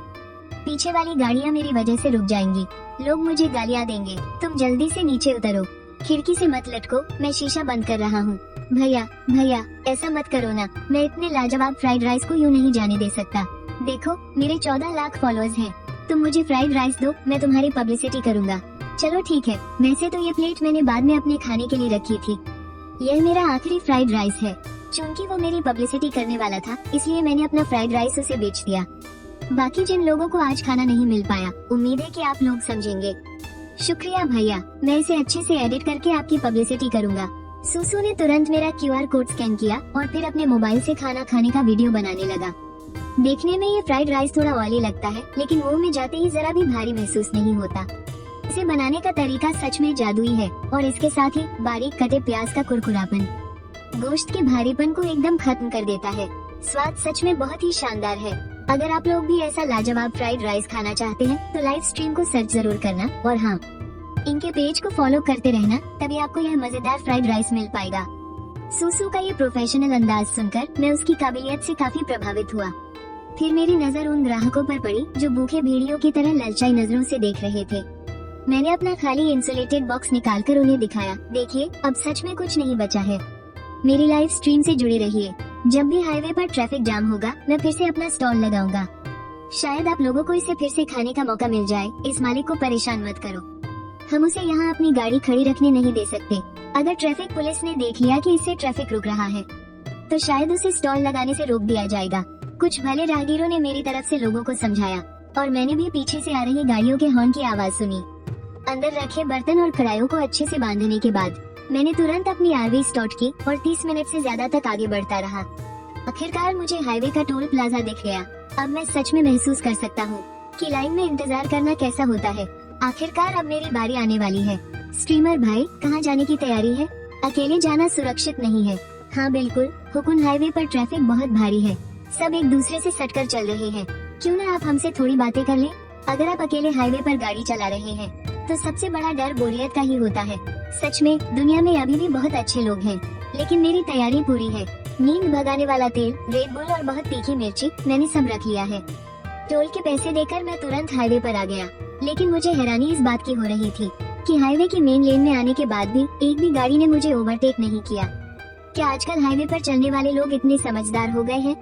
पीछे वाली गाड़ियाँ मेरी वजह से रुक जाएंगी, लोग मुझे गालियाँ देंगे। तुम जल्दी से नीचे उतरो, खिड़की से मत लटको, मैं शीशा बंद कर रहा हूँ। भैया, भैया, ऐसा मत करो ना, मैं इतने लाजवाब फ्राइड राइस को यूँ नहीं जाने दे सकता। देखो, मेरे 14 लाख फॉलोअर्स हैं। तुम मुझे फ्राइड राइस दो, मैं तुम्हारी पब्लिसिटी करूँगा। चलो ठीक है, वैसे तो ये प्लेट मैंने बाद में अपने खाने के लिए रखी थी। यह मेरा आखिरी फ्राइड राइस है। चूंकि वो मेरी पब्लिसिटी करने वाला था, इसलिए मैंने अपना फ्राइड राइस उसे बेच दिया। बाकी जिन लोगों को आज खाना नहीं मिल पाया, उम्मीद है कि आप लोग समझेंगे। शुक्रिया भैया, मैं इसे अच्छे से एडिट करके आपकी पब्लिसिटी करूँगा। सूसू ने तुरंत मेरा QR कोड स्कैन किया और फिर अपने मोबाइल से खाना खाने का वीडियो बनाने लगा। देखने में ये फ्राइड राइस थोड़ा ऑयली लगता है, लेकिन मुंह में जाते ही जरा भी भारी महसूस नहीं होता। इसे बनाने का तरीका सच में जादुई है और इसके साथ ही बारीक कटे प्याज का कुरकुरापन गोश्त के भारीपन को एकदम खत्म कर देता है। स्वाद सच में बहुत ही शानदार है। अगर आप लोग भी ऐसा लाजवाब फ्राइड राइस खाना चाहते हैं तो लाइव स्ट्रीम को सर्च जरूर करना और हाँ, इनके पेज को फॉलो करते रहना, तभी आपको यह मजेदार फ्राइड राइस मिल पाएगा। सूसू का ये प्रोफेशनल अंदाज सुनकर मैं उसकी काबिलियत से काफी प्रभावित हुआ। फिर मेरी नजर उन ग्राहकों पर पड़ी जो भूखे भेड़ियों की तरह ललचाई नजरों से देख रहे थे। मैंने अपना खाली इंसुलेटेड बॉक्स निकालकर उन्हें दिखाया, देखिए, अब सच में कुछ नहीं बचा है। मेरी लाइव स्ट्रीम से जुड़े रहिए। जब भी हाईवे पर ट्रैफिक जाम होगा, मैं फिर से अपना स्टॉल लगाऊंगा। शायद आप लोगों को इसे फिर से खाने का मौका मिल जाए। इस मालिक को परेशान मत करो, हम उसे यहाँ अपनी गाड़ी खड़ी रखने नहीं दे सकते। अगर ट्रैफिक पुलिस ने देख लिया कि इससे ट्रैफिक रुक रहा है तो शायद उसे स्टॉल लगाने से रोक दिया जाएगा। कुछ भले राहगीरों ने मेरी तरफ से लोगों को समझाया और मैंने भी पीछे से आ रही गाड़ियों के हॉर्न की आवाज सुनी। अंदर रखे बर्तन और कढ़ाइयों को अच्छे से बांधने के बाद मैंने तुरंत अपनी आरवी स्टार्ट की और 30 मिनट से ज्यादा तक आगे बढ़ता रहा। आखिरकार मुझे हाईवे का टोल प्लाजा दिख गया। अब मैं सच में महसूस कर सकता हूँ कि लाइन में इंतजार करना कैसा होता है। आखिरकार अब मेरी बारी आने वाली है। स्ट्रीमर भाई, कहाँ जाने की तैयारी है? अकेले जाना सुरक्षित नहीं है। हाँ बिल्कुल, हुकुन हाईवे पर ट्रैफिक बहुत भारी है। सब एक दूसरे से सटकर चल रहे हैं। क्यों ना आप हमसे थोड़ी बातें कर लें? अगर आप अकेले हाईवे पर गाड़ी चला रहे हैं तो सबसे बड़ा डर बोरियत का ही होता है। सच में दुनिया में अभी भी बहुत अच्छे लोग हैं, लेकिन मेरी तैयारी पूरी है। नींद भगाने वाला तेल, रेड बुल और बहुत तीखी मिर्ची मैंने सब रख लिया है। टोल के पैसे देकर मैं तुरंत हाईवे पर आ गया, लेकिन मुझे हैरानी इस बात की हो रही थी कि हाईवे की मेन लेन में आने के बाद भी एक भी गाड़ी ने मुझे ओवरटेक नहीं किया। क्या आजकल हाईवे पर चलने वाले लोग इतने समझदार हो गए हैं?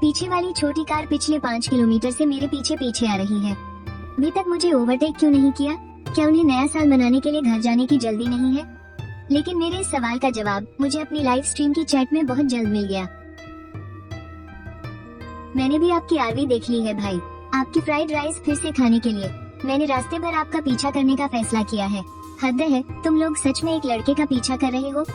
पीछे वाली छोटी कार पिछले 5 किलोमीटर से मेरे पीछे पीछे आ रही है। अभी तक मुझे ओवरटेक क्यों नहीं किया? क्या उन्हें नया साल मनाने के लिए घर जाने की जल्दी नहीं है? लेकिन मेरे इस सवाल का जवाब मुझे अपनी लाइव स्ट्रीम की चैट में बहुत जल्द मिल गया। मैंने भी आपकी आरवी देख ली है भाई, आपकी फ्राइड राइस फिर से खाने के लिए। मैंने रास्ते भर आपका पीछा करने का फैसला किया है। हद है, तुम लोग सच में एक लड़के का पीछा कर रहे हो?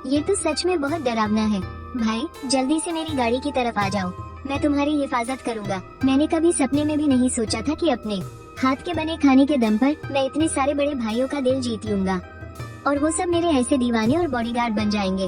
ये तो सच में बहुत डरावना है। भाई जल्दी से मेरी गाड़ी की तरफ आ जाओ, मैं तुम्हारी हिफाजत करूंगा। मैंने कभी सपने में भी नहीं सोचा था कि अपने हाथ के बने खाने के दम पर मैं इतने सारे बड़े भाइयों का दिल जीत लूंगा और वो सब मेरे ऐसे दीवाने और बॉडीगार्ड बन जाएंगे।